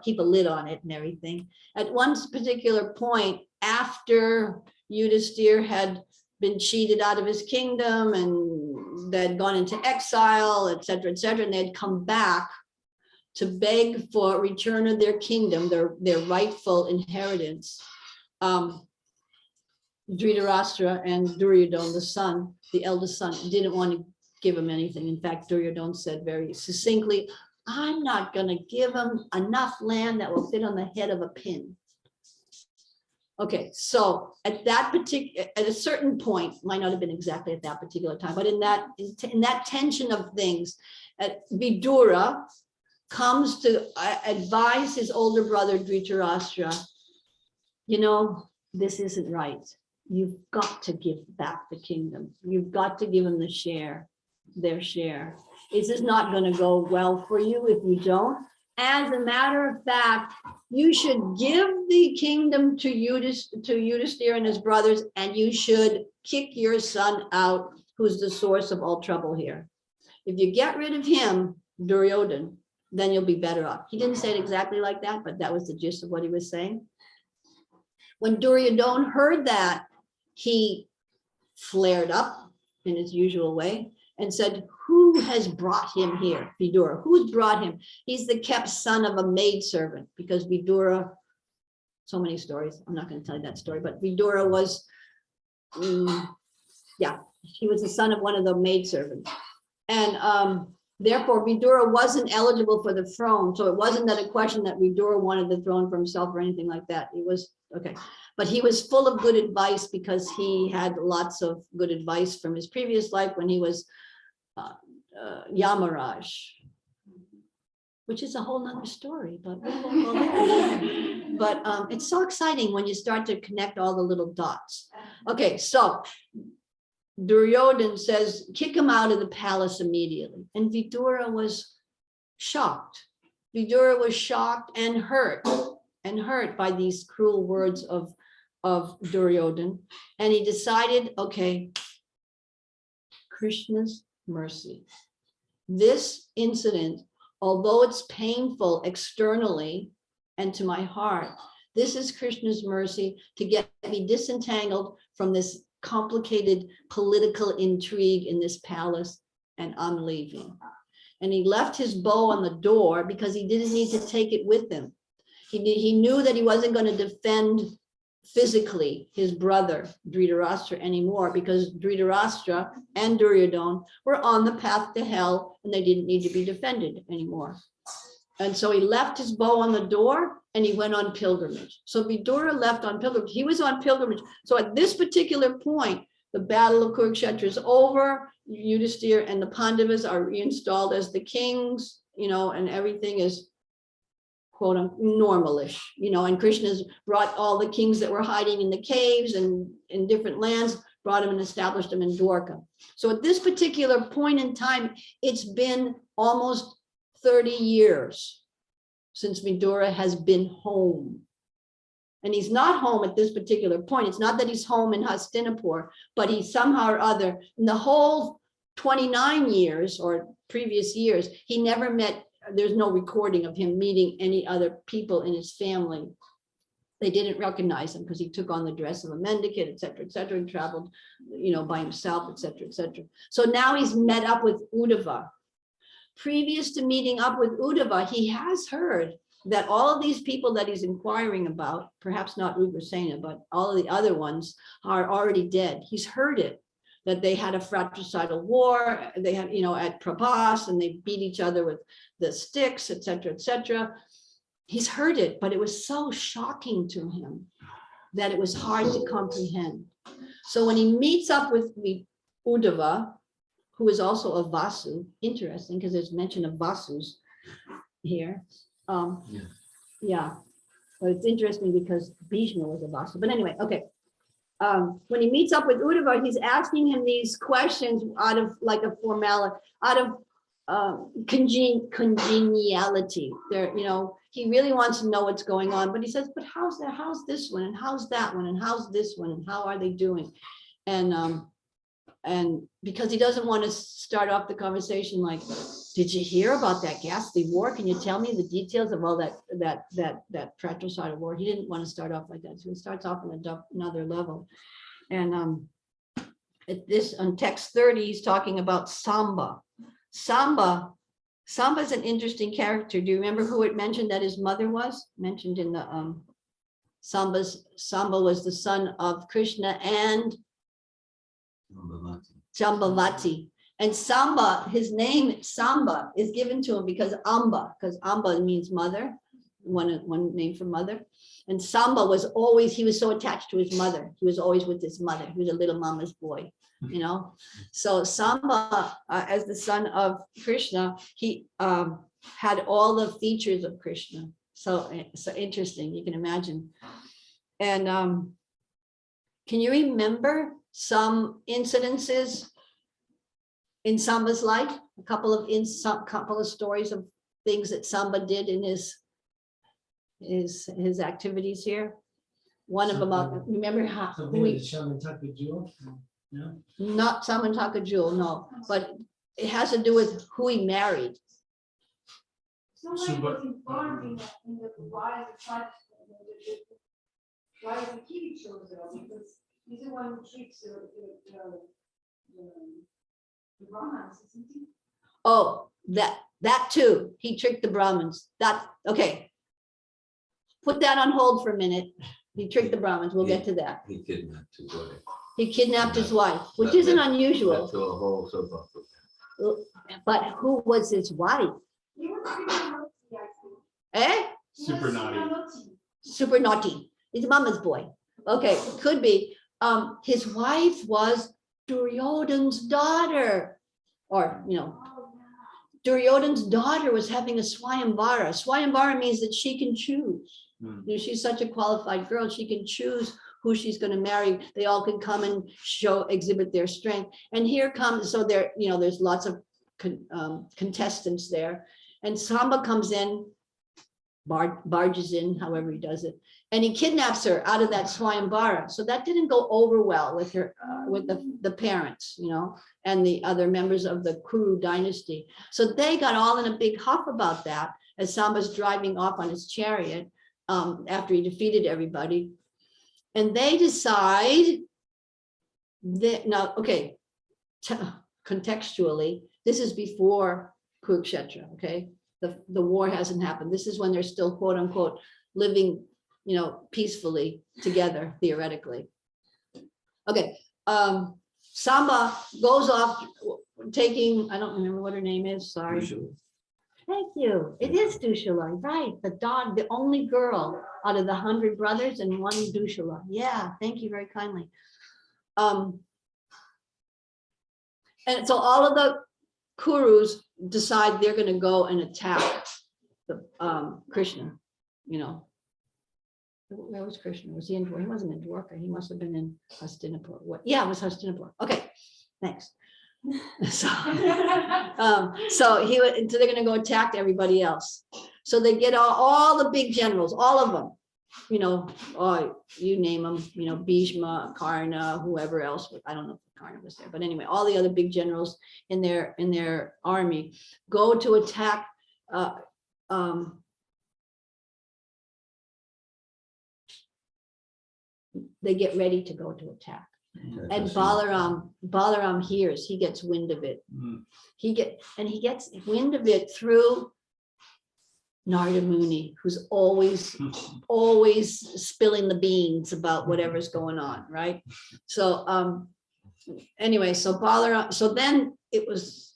keep a lid on it and everything. At one particular point, after Yudhisthira had been cheated out of his kingdom and they'd gone into exile, et cetera, and they'd come back to beg for return of their kingdom, their rightful inheritance. Dhritarashtra and Duryodhana, the eldest son, didn't want to give him anything. In fact, Duryodhana said very succinctly, I'm not going to give him enough land that will fit on the head of a pin. Okay, so at a certain point, might not have been exactly at that particular time, but in that tension of things, Vidura comes to advise his older brother Dhritarashtra, you know, this isn't right. You've got to give back the kingdom. You've got to give them their share. This is not going to go well for you if you don't. As a matter of fact, you should give the kingdom to Yudhisthira and his brothers, and you should kick your son out, who's the source of all trouble here. If you get rid of him, Duryodhana, then you'll be better off. He didn't say it exactly like that, but that was the gist of what he was saying. When Duryodhana heard that, he flared up in his usual way and said, who has brought him here? Vidura, who's brought him? He's the kept son of a maidservant, because Vidura, so many stories, I'm not going to tell you that story, but Vidura was, he was the son of one of the maidservants. And therefore, Vidura wasn't eligible for the throne. So it wasn't that a question that Vidura wanted the throne for himself or anything like that. He was, okay. But he was full of good advice because he had lots of good advice from his previous life when he was Yamaraj, which is a whole nother story, but we won't go there. But it's so exciting when you start to connect all the little dots. Okay, so Duryodhana says, kick him out of the palace immediately. And Vidura was shocked. Vidura was shocked and hurt by these cruel words of Duryodhana. And he decided, okay, Krishna's mercy. This incident, although it's painful externally and to my heart, this is Krishna's mercy to get me disentangled from this complicated political intrigue in this palace, and I'm leaving. and he left his bow on the door because he didn't need to take it with him. He knew that he wasn't going to defend physically his brother Dhritarashtra anymore, because Dhritarashtra and Duryodhana were on the path to hell and they didn't need to be defended anymore. And so he left his bow on the door and he went on pilgrimage. So Vidura left on pilgrimage. He was on pilgrimage. So at this particular point, the battle of Kurukshetra is over. Yudhisthira and the Pandavas are reinstalled as the kings, you know, and everything is quote unquote normalish, you know, and Krishna's brought all the kings that were hiding in the caves and in different lands, brought them and established them in Dwarka. So at this particular point in time, it's been almost 30 years since Vidura has been home. And he's not home at this particular point. It's not that he's home in Hastinapur, but he somehow or other, in the whole 29 years or previous years, he never met, there's no recording of him meeting any other people in his family. They didn't recognize him because he took on the dress of a mendicant, et cetera, and traveled, you know, by himself, et cetera, et cetera. So now he's met up with Uddhava. Previous to meeting up with Uddhava, he has heard that all of these people that he's inquiring about, perhaps not Ugrasena, but all of the other ones are already dead. He's heard it, that they had a fratricidal war, they had, you know, at Prabhas, and they beat each other with the sticks, et cetera, et cetera. He's heard it, but it was so shocking to him that it was hard to comprehend. So when he meets up with Uddhava, who is also a Vasu, interesting because there's mention of Vasus here. Yeah, but it's interesting because Bhishma was a Vasu. But anyway, okay. When he meets up with Uddhava, he's asking him these questions out of like a formality, out of congeniality. There, you know, he really wants to know what's going on, but he says, but how's that? How's this one? And how's that one? And how's this one? And how are they doing? And because he doesn't want to start off the conversation like, did you hear about that ghastly war? Can you tell me the details of all that fratricidal war? He didn't want to start off like that. So he starts off on another level. And on text 30, he's talking about Samba. Samba is an interesting character. Do you remember who it mentioned that his mother was? Mentioned in the Samba was the son of Krishna and Jambavati. And Samba, his name Samba is given to him because Amba means mother, one name for mother. And Samba was always, he was so attached to his mother. He was always with his mother. He was a little mama's boy, you know. So Samba, as the son of Krishna, he had all the features of Krishna. So interesting, you can imagine. And can you remember some incidences in Samba's life? A couple of stories of things that Samba did in his activities here. One of them, remember how we Shamantaka jewel? No? not Samantaka Jewel, no, but it has to do with who he married. Somebody was informed in the why the key shows up, because he's the one who treats the Brahmins, isn't he? Oh, that too. He tricked the Brahmins. Okay. Put that on hold for a minute. He tricked the Brahmins. We'll get to that. He kidnapped his wife. He kidnapped his wife, which That isn't led unusual. to a whole soap opera. But who was his wife? He was pretty naughty, I think. Eh? He Super was naughty. Super naughty. He's mama's boy. Okay, could be. His wife was Duryodhana's daughter. Or, you know, Oh, Duryodhana's daughter was having a Swayamvara. Swayamvara means that she can choose. Hmm. You know, she's such a qualified girl. She can choose who she's going to marry. They all can come and exhibit their strength. And here comes, so there, you know, there's lots of contestants there. And Samba comes in, barges in, however he does it, and he kidnaps her out of that Swayamvara. So that didn't go over well with her, with the parents, you know, and the other members of the Kuru dynasty. So they got all in a big huff about that as Samba's driving off on his chariot after he defeated everybody. And they decide that, now, okay, contextually, this is before Kurukshetra, okay? The war hasn't happened. This is when they're still quote unquote living, peacefully together, theoretically. Okay, Samba goes off taking, I don't remember what her name is, sorry. Thank you. It is Dushala, right? The dog, the only girl out of the 100 brothers and one Dushala. Yeah, thank you very kindly. And so all of the Kurus decide they're going to go and attack the Krsna. Where was Krsna? Was he in? He wasn't in Dwarka. He must have been in Hastinapur. What? Yeah, it was Hastinapur. Okay, thanks. So, so they're going to go attack everybody else. So they get all the big generals, all of them. You name them. Bhishma, Karna, whoever else. I don't know if Karna was there, but anyway, all the other big generals in their army go to attack. They get ready to go to attack. And Balaram hears, he gets wind of it. He gets wind of it through Narada Muni, who's always spilling the beans about whatever's going on, right? So anyway, so Balaram, so then it was,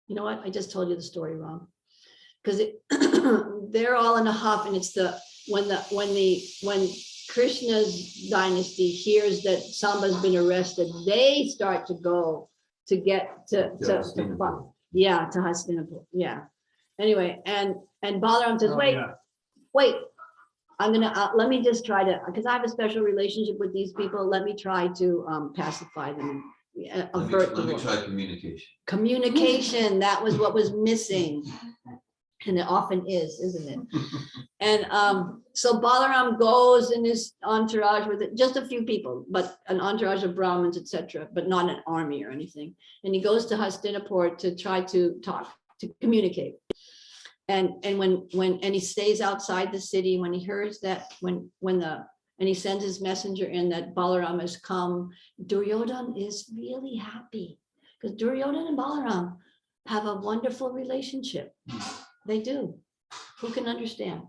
you know what? I just told you the story wrong. Because they're all in a huff, and it's when Krishna's dynasty hears that Samba's been arrested, they start to go to get to Hastinapur. Yeah. Anyway, and Balaram says, wait, I'm gonna let me just try to, because I have a special relationship with these people. Let me try to pacify them. Let me try communication. Communication, that was what was missing. And it often is, isn't it? And so Balaram goes in his entourage with just a few people, but an entourage of Brahmins, etc., but not an army or anything. And he goes to Hastinapur to try to talk, to communicate. And when he stays outside the city, when he hears that and he sends his messenger in that Balaram has come, Duryodhana is really happy because Duryodhana and Balaram have a wonderful relationship. They do. Who can understand?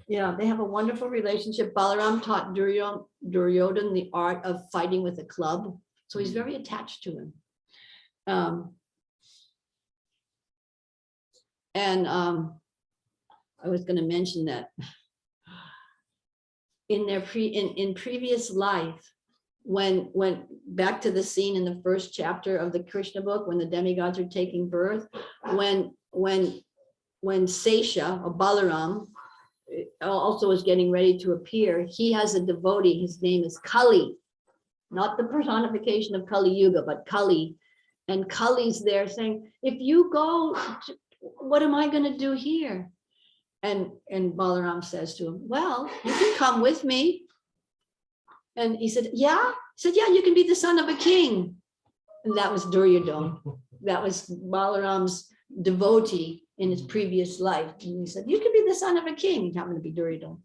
Yeah, they have a wonderful relationship. Balaram taught Duryodhana the art of fighting with a club. So he's very attached to him. I was going to mention that in previous life, when back to the scene in the first chapter of the Krishna book, when the demigods are taking birth, when Sesha or Balaram also is getting ready to appear, he has a devotee. His name is Kali, not the personification of Kali Yuga, but Kali. And Kali's there saying, if you go, what am I going to do here? And Balaram says to him, well, you can come with me. And he said, yeah? He said, yeah, you can be the son of a king. And that was Duryodhana. That was Balaram's devotee in his previous life. And he said, you can be the son of a king. He happened to be Duryodhana.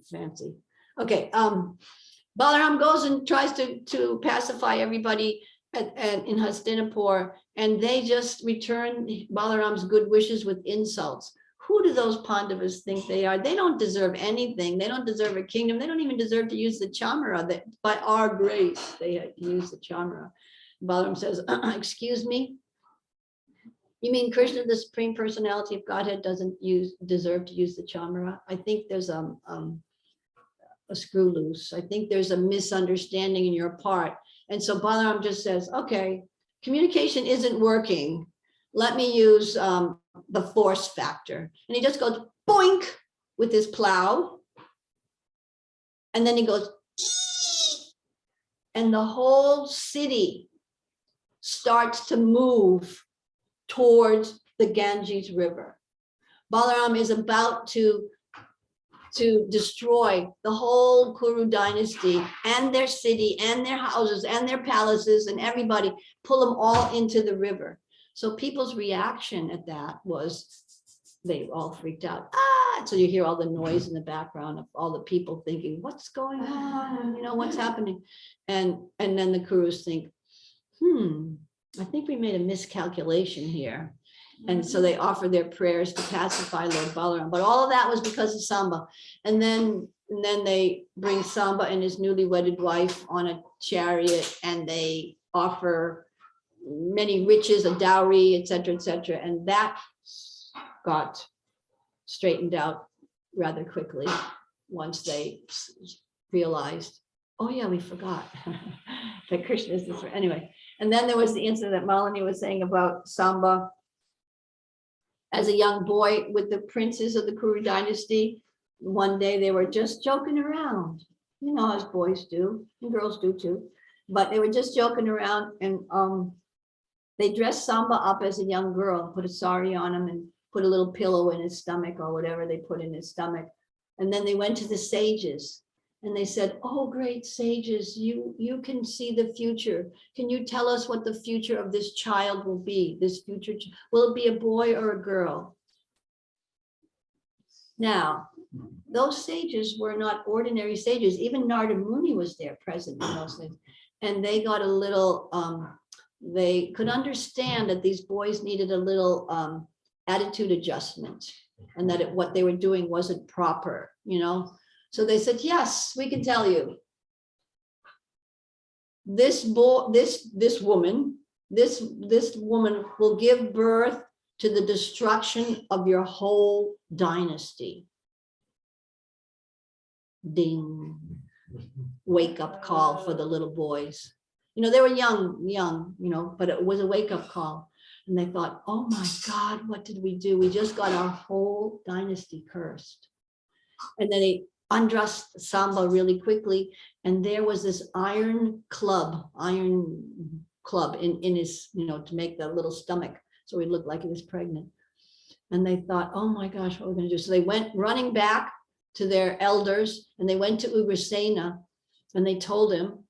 Fancy. Okay. Balaram goes and tries to pacify everybody in Hastinapur, and they just return Balaram's good wishes with insults. Who do those Pandavas think they are? They don't deserve anything. They don't deserve a kingdom. They don't even deserve to use the chamara. That by our grace, they had to use the chamara. Balaram says, excuse me? You mean Krishna, the Supreme Personality of Godhead, doesn't deserve to use the chamara? I think there's a screw loose. I think there's a misunderstanding in your part. And so Balaram just says, okay, communication isn't working. Let me use the force factor. And he just goes boink with his plow. And then he goes, and the whole city starts to move towards the Ganges River. Balaram is about to destroy the whole Kuru dynasty and their city and their houses and their palaces and everybody, pull them all into the river. So people's reaction at that was they all freaked out. Ah! So you hear all the noise in the background of all the people thinking, what's going on? You know, what's happening? And then the Kurus think, I think we made a miscalculation here. And so they offered their prayers to pacify Lord Balaram. But all of that was because of Samba. And then they bring Samba and his newly wedded wife on a chariot, and they offer many riches, a dowry, etc., etc. And that got straightened out rather quickly once they realized, oh yeah, we forgot that Krishna is this. Anyway, and then there was the incident that Malini was saying about Samba as a young boy with the princes of the Kuru dynasty. One day they were just joking around, you know, as boys do, and girls do too, but they were just joking around, and they dressed Samba up as a young girl, put a sari on him and put a little pillow in his stomach or whatever they put in his stomach. And then they went to the sages and they said, oh, great sages, you can see the future. Can you tell us what the future of this child will be? This future, will it be a boy or a girl? Now, those sages were not ordinary sages. Even Narada Muni was there present in those things. And they got a little, they could understand that these boys needed a little attitude adjustment, and that what they were doing wasn't proper, you know. So they said, yes, we can tell you. This woman will give birth to the destruction of your whole dynasty. Ding. Wake up call for the little boys. You know, they were young, you know, but it was a wake up call. And they thought, oh my God, what did we do? We just got our whole dynasty cursed. And then they undressed Samba really quickly. And there was this iron club in his, you know, to make the little stomach. So he looked like he was pregnant. And they thought, oh my gosh, what are we going to do? So they went running back to their elders, and they went to Ugrasena, and they told him,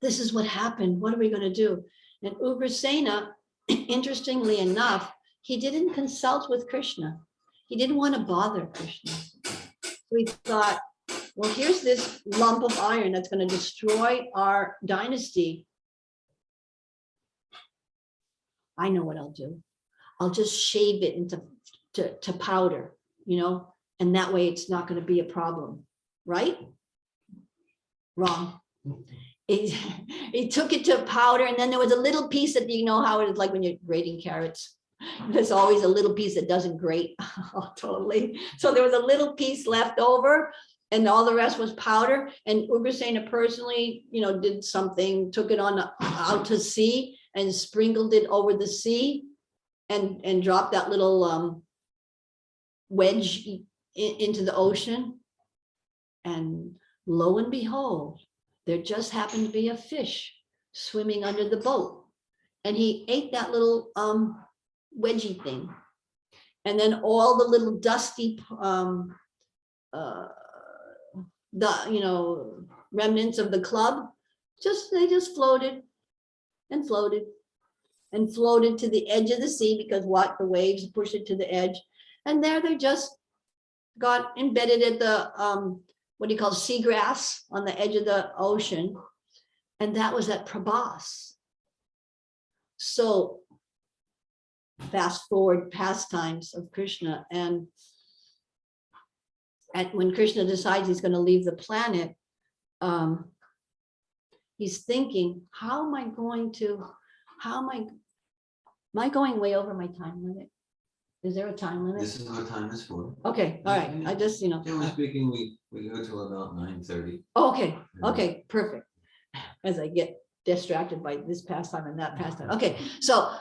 this is what happened. What are we going to do? And Ugrasena, interestingly enough, he didn't consult with Krishna. He didn't want to bother Krishna. We thought, well, here's this lump of iron that's going to destroy our dynasty. I know what I'll do. I'll just shave it into powder, you know, and that way it's not going to be a problem, right? Wrong. He took it to powder, and then there was a little piece that, you know how it is like when you're grating carrots. There's always a little piece that doesn't grate. Oh, totally. So there was a little piece left over, and all the rest was powder. And Ugrasena personally, you know, did something, took it on out to sea and sprinkled it over the sea, and dropped that little wedge into the ocean. And lo and behold, there just happened to be a fish swimming under the boat, and he ate that little wedgie thing. And then all the little dusty remnants of the club, they just floated and floated and floated to the edge of the sea, because the waves push it to the edge. And there they just got embedded at the what do you call seagrass on the edge of the ocean. And that was at Prabhas. So fast forward pastimes of Krishna, and when Krishna decides he's going to leave the planet, he's thinking, am I going way over my time limit? Is there a time limit? This is what time is for. Okay, all right. I just, you know. Generally speaking, we go till about 9:30. Okay, okay, perfect. As I get distracted by this pastime and that pastime. Okay, so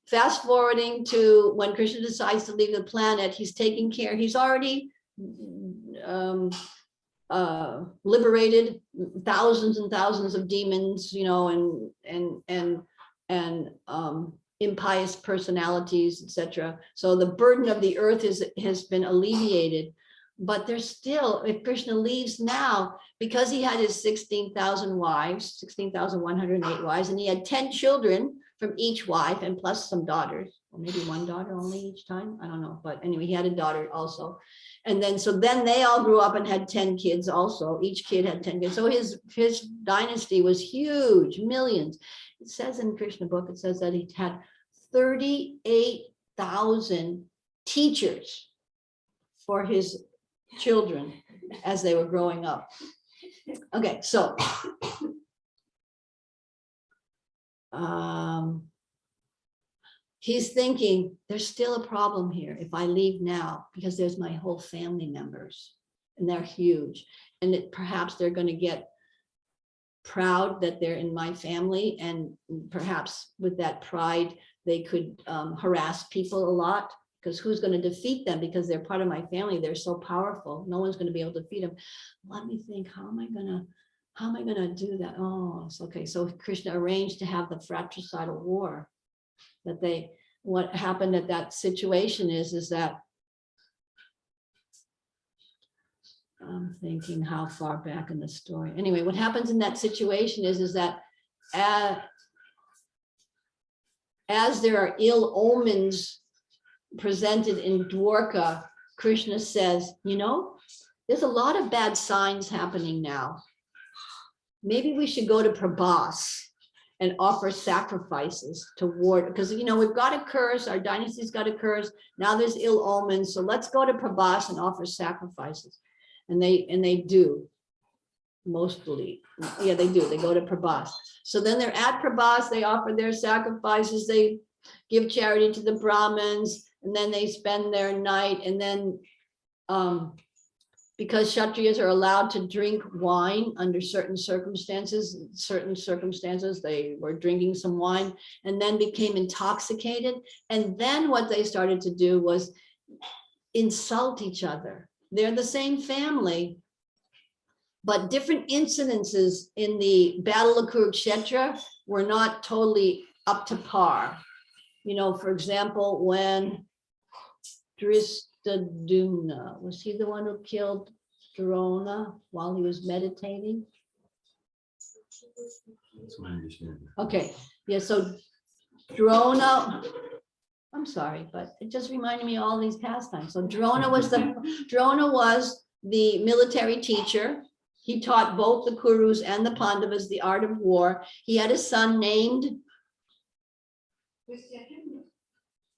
fast forwarding to when Krishna decides to leave the planet, he's taking care. He's already liberated thousands and thousands of demons, you know, and impious personalities, etc. So the burden of the earth has been alleviated. But there's still, if Krishna leaves now, because he had his 16,000 wives, 16,108 wives, and he had 10 children from each wife, and plus some daughters, or maybe one daughter only each time, I don't know. But anyway, he had a daughter also. And then, so then they all grew up and had 10 kids also. Each kid had 10 kids. So his dynasty was huge, millions. It says in Krishna book, it says that he had 38,000 teachers for his children as they were growing up. Okay, so he's thinking there's still a problem here if I leave now, because there's my whole family members and they're huge, and that perhaps they're going to get proud that they're in my family, and perhaps with that pride they could harass people a lot, because who's going to defeat them, because they're part of my family, they're so powerful, no one's going to be able to defeat them. Let me think, how am I gonna do that? Oh, it's okay. So Krishna arranged to have the fratricidal war. What happened at that situation is that I'm thinking how far back in the story. Anyway, what happens in that situation is that as there are ill omens presented in Dwarka, Krishna says, there's a lot of bad signs happening now. Maybe we should go to Prabhas and offer sacrifices to ward, because we've got a curse, our dynasty's got a curse, now there's ill omens, so let's go to Prabhas and offer sacrifices. And they do, mostly. Yeah, they do. They go to Prabhas. So then they're at Prabhas, they offer their sacrifices, they give charity to the Brahmins, and then they spend their night. And then because Kshatriyas are allowed to drink wine under certain circumstances, they were drinking some wine and then became intoxicated. And then what they started to do was insult each other. They're the same family, but different incidences in the Battle of Kurukshetra were not totally up to par. For example, when Dristadumna, was he the one who killed Drona while he was meditating? That's my understanding. Okay, yeah, so Drona, I'm sorry, but it just reminded me of all these pastimes. So Drona was the military teacher. He taught both the Kurus and the Pandavas the art of war. He had a son named,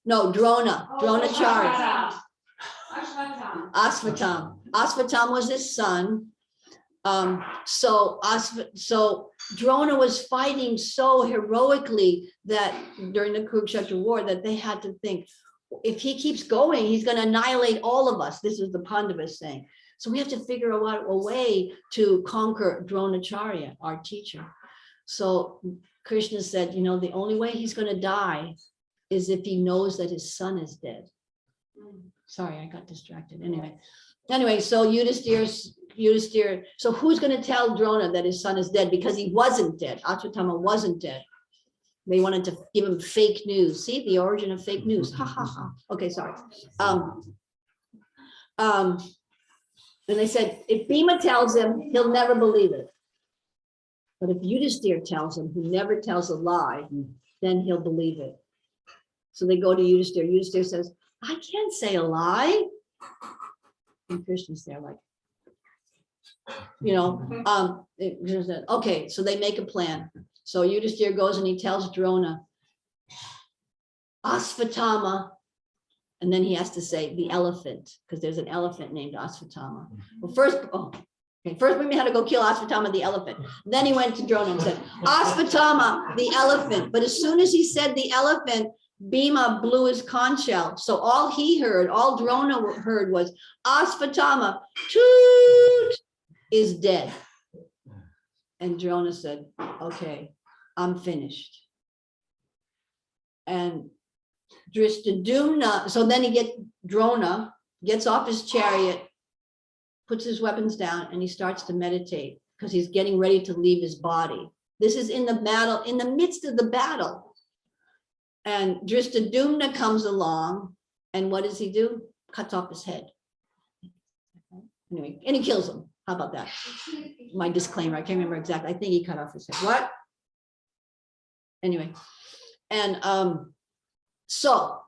Drona, Dronacharya. Asvatam was his son. So Drona was fighting so heroically that during the Kurukshetra war that they had to think, if he keeps going, he's going to annihilate all of us. This is the Pandavas saying. So we have to figure out a way to conquer Dronacharya, our teacher. So Krishna said, the only way he's going to die is if he knows that his son is dead. Sorry, I got distracted. Anyway, so Yudhisthira, so who's going to tell Drona that his son is dead? Because he wasn't dead. Ashwatthama wasn't dead. They wanted to give him fake news. See the origin of fake news. Ha ha ha. Okay, sorry. And they said, if Bhima tells him, he'll never believe it. But if Yudhisthira tells him, who never tells a lie, then he'll believe it. So they go to Yudhisthira. Yudhisthira says, I can't say a lie. And Krishna's there like, okay, so they make a plan. So Yudhisthira goes and he tells Drona, Asvatthama, and then he has to say the elephant, because there's an elephant named Asvatthama. Well, first we had to go kill Asvatthama the elephant. Then he went to Drona and said, Asvatthama the elephant. But as soon as he said the elephant, Bhima blew his conch shell. So all Drona heard was Asvatthama, toot, is dead. And Drona said, okay, I'm finished. And Dristadumna, so then Drona gets off his chariot, puts his weapons down, and he starts to meditate because he's getting ready to leave his body. This is in the battle, in the midst of the battle. And Dristadumna comes along, and what does he do? Cuts off his head. Anyway, and he kills him. How about that? My disclaimer, I can't remember exactly. I think he cut off his head. What? Anyway, and so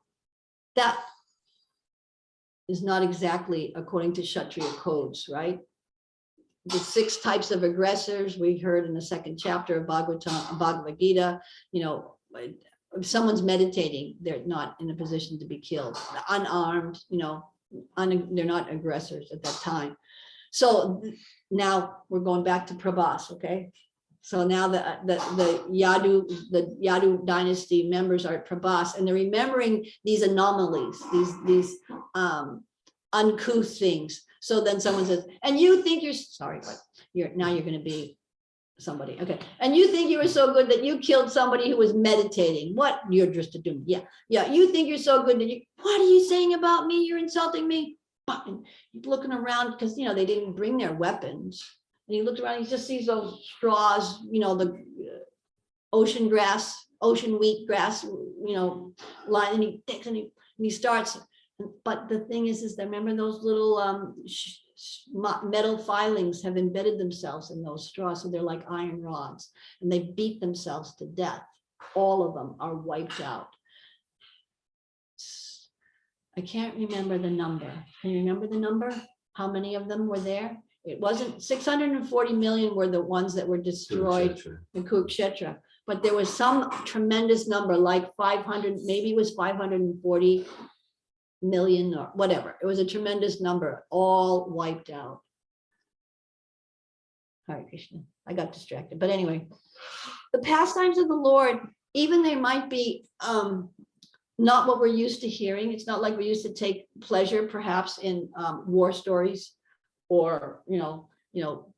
that is not exactly according to Kshatriya codes, right? The 6 types of aggressors we heard in the 2nd chapter of Bhagavad Gita, if someone's meditating, they're not in a position to be killed, unarmed, they're not aggressors at that time. So now we're going back to Prabhas, okay? So now the Yadu dynasty members are at Prabhas, and they're remembering these anomalies, these uncouth things. So then someone says, and you think you're sorry, but you're going to be somebody, okay? And you think you were so good that you killed somebody who was meditating. What? You're just a doom. Yeah. You think you're so good that what are you saying about me? You're insulting me. And he's looking around because they didn't bring their weapons. And he looked around, he just sees those straws, the ocean grass, ocean wheat grass, line, and he thinks and he starts. But the thing is that remember those little metal filings have embedded themselves in those straws, so they're like iron rods, and they beat themselves to death. All of them are wiped out. I can't remember the number. Can you remember the number? How many of them were there? It wasn't 640 million were the ones that were destroyed in Kurukshetra, but there was some tremendous number, like 500, maybe it was 540 million or whatever. It was a tremendous number, all wiped out. Hare Krishna. I got distracted, but anyway, the pastimes of the Lord, even they might be not what we're used to hearing. It's not like we used to take pleasure, perhaps, in war stories, or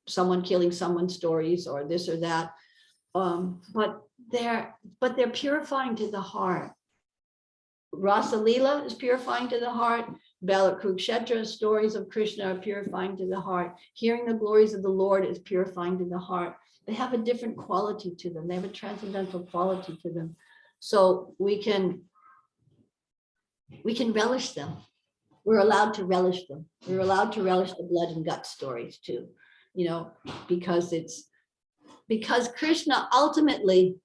someone killing someone stories, or this or that. But they're purifying to the heart. Rasa Leela is purifying to the heart. Bala Kurukshetra, stories of Krishna, are purifying to the heart. Hearing the glories of the Lord is purifying to the heart. They have a different quality to them. They have a transcendental quality to them. So we can relish them. We're allowed to relish them. We're allowed to relish the blood and gut stories too, because Krishna ultimately,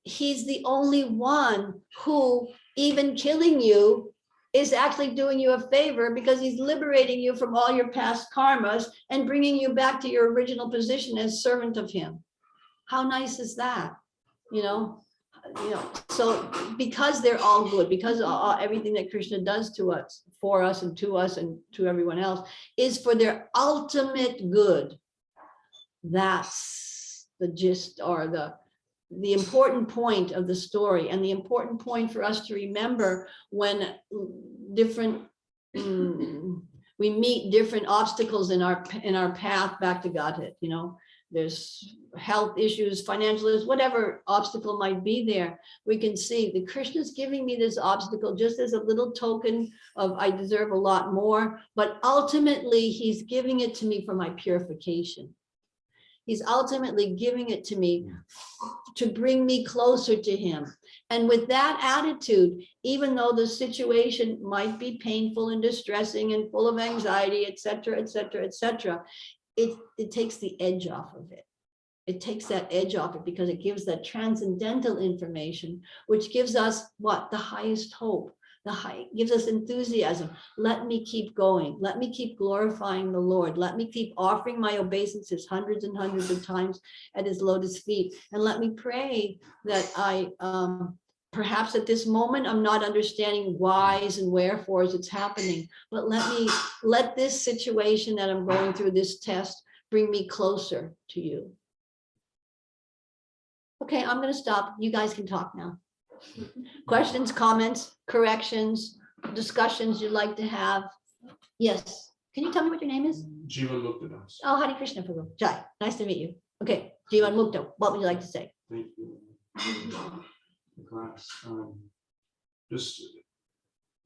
he's the only one who, even killing you, is actually doing you a favor, because he's liberating you from all your past karmas and bringing you back to your original position as servant of him. How nice is that? So because they're all good, because everything that Krishna does to us, for us and to everyone else, is for their ultimate good. That's the gist, or the important point of the story, and the important point for us to remember when we meet different obstacles in our path back to Godhead. There's health issues, financial issues, whatever obstacle might be there. We can see that Krishna's giving me this obstacle just as a little token of I deserve a lot more, but ultimately he's giving it to me for my purification. He's ultimately giving it to me to bring me closer to him. And with that attitude, even though the situation might be painful and distressing and full of anxiety, etc., it takes the edge off of it. It takes that edge off it, because it gives that transcendental information, which gives us what? The highest hope. Gives us enthusiasm. Let me keep going. Let me keep glorifying the Lord. Let me keep offering my obeisances hundreds and hundreds of times at his lotus feet. And let me pray that I, perhaps at this moment, I'm not understanding whys and wherefores it's happening, but let this situation that I'm going through, this test, bring me closer to you. Okay, I'm going to stop. You guys can talk now. Questions, comments, corrections, discussions you'd like to have? Yes. Can you tell me what your name is? Jiva looked at us. Oh, Hare Krishna Prabhu. Jai. Nice to meet you. Okay. Jivan Mukta, what would you like to say? Thank you. The class. Just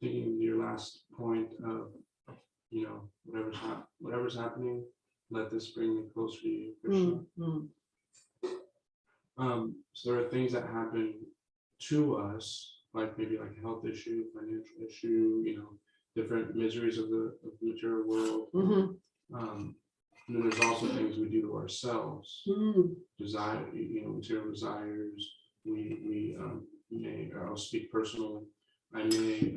thinking of your last point of, whatever's happening, let this bring me closer to you, Krishna. So there are things that happen to us, like maybe like a health issue, financial issue, different miseries of the material world. And then there's also things we do to ourselves. Desire, material desires. We may, I'll speak personally, I may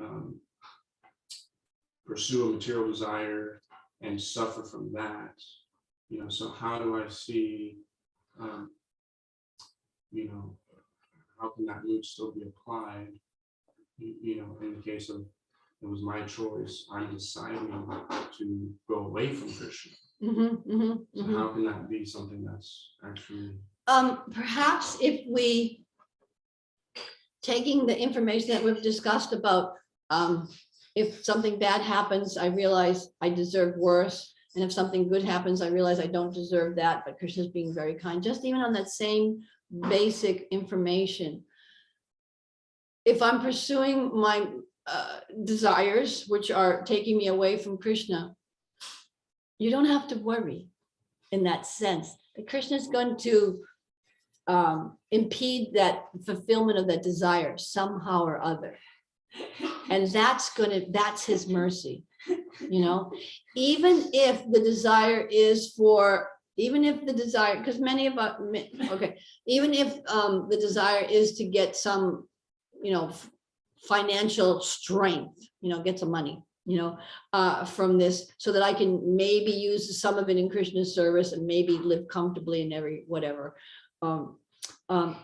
pursue a material desire and suffer from that. So how do I see, how can that mood still be applied? You know, in the case of it was my choice, I'm deciding to go away from Krishna. So how can that be something that's actually? Perhaps if we, taking the information that we've discussed about, if something bad happens, I realize I deserve worse. And if something good happens, I realize I don't deserve that, but Krishna's being very kind. Just even on that same basic information. If I'm pursuing my desires, which are taking me away from Krishna, you don't have to worry in that sense. That Krishna is going to impede that fulfillment of that desire somehow or other. And that's his mercy, you know, even if the desire is for, even if the desire, because many of us, okay, even if the desire is to get some, you know, financial strength, you know, get some money, you know, from this, so that I can maybe use some of it in Krishna's service and maybe live comfortably in every whatever.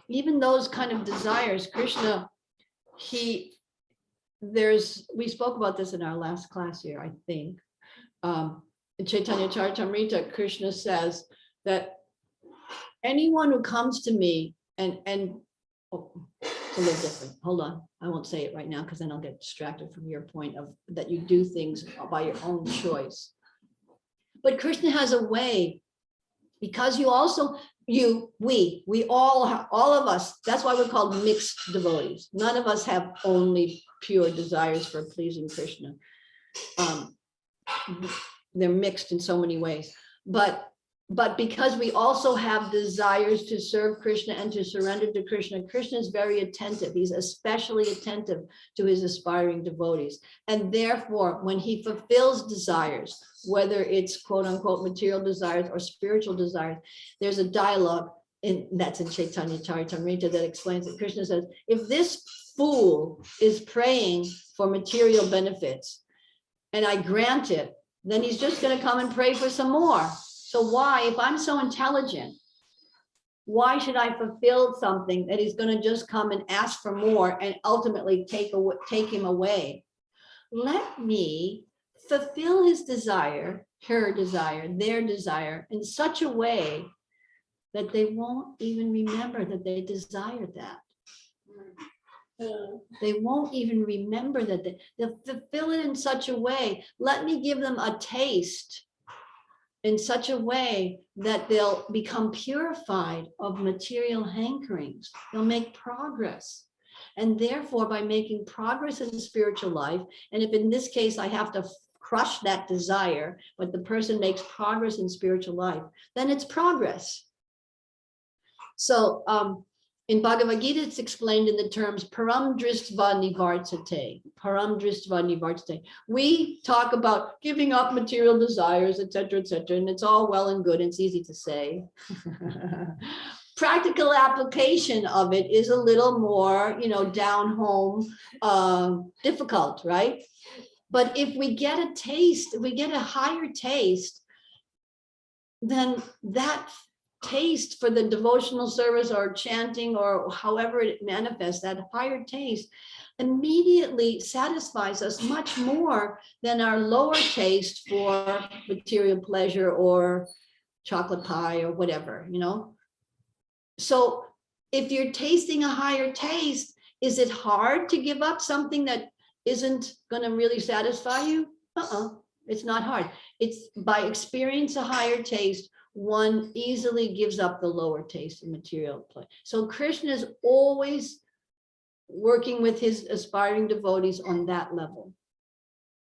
Even those kind of desires, Krishna, we spoke about this in our last class here, I think. In Chaitanya Charitamrita, Krishna says that anyone who comes to me and oh, it's a little different. Hold on, I won't say it right now because then I'll get distracted from your point of that you do things by your own choice. But Krishna has a way, because you also, we all of us, that's why we're called mixed devotees. None of us have only pure desires for pleasing Krishna. They're mixed in so many ways, but because we also have desires to serve Krishna and to surrender to Krishna, Krishna is very attentive. He's especially attentive to his aspiring devotees. And therefore, when he fulfills desires, whether it's quote unquote material desires or spiritual desires, there's a dialogue that's in Chaitanya Charitamrita that explains that Krishna says, if this fool is praying for material benefits and I grant it, then he's just going to come and pray for some more. So why, if I'm so intelligent, why should I fulfill something that he's going to just come and ask for more and ultimately take him away? Let me fulfill his desire, her desire, their desire in such a way that they won't even remember that they desired that. They won't even remember that they'll fulfill it in such a way. Let me give them a taste in such a way that they'll become purified of material hankerings. They'll make progress. And therefore, by making progress in spiritual life, and if in this case I have to crush that desire, but the person makes progress in spiritual life, then it's progress. So in Bhagavad Gita, it's explained in the terms param dristva nivartate, param dristva nivartate. We talk about giving up material desires, etc., and it's all well and good. It's easy to say. Practical application of it is a little more, you know, down home, difficult, right? But if we get a taste, if we get a higher taste, then that taste for the devotional service or chanting or however it manifests, that higher taste immediately satisfies us much more than our lower taste for material pleasure or chocolate pie or whatever, you know. So if you're tasting a higher taste, is it hard to give up something that isn't going to really satisfy you? It's not hard. It's by experience a higher taste, one easily gives up the lower taste in material play. So Krishna is always working with his aspiring devotees on that level.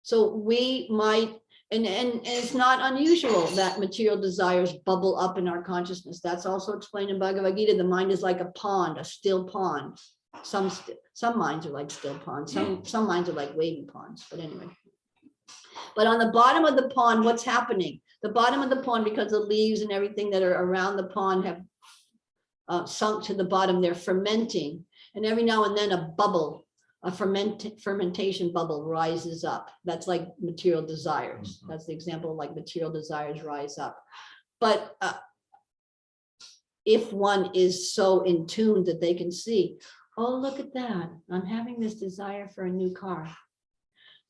So we might, and it's not unusual that material desires bubble up in our consciousness. That's also explained in Bhagavad Gita. The mind is like a pond, a still pond. Some minds are like still ponds. Some minds are like wavy ponds. But anyway. But on the bottom of the pond, what's happening? The bottom of the pond, because the leaves and everything that are around the pond have sunk to the bottom, they're fermenting. And every now and then a bubble, a fermentation bubble rises up. That's like material desires. That's the example, like material desires rise up. But if one is so in tune that they can see, oh, look at that, I'm having this desire for a new car.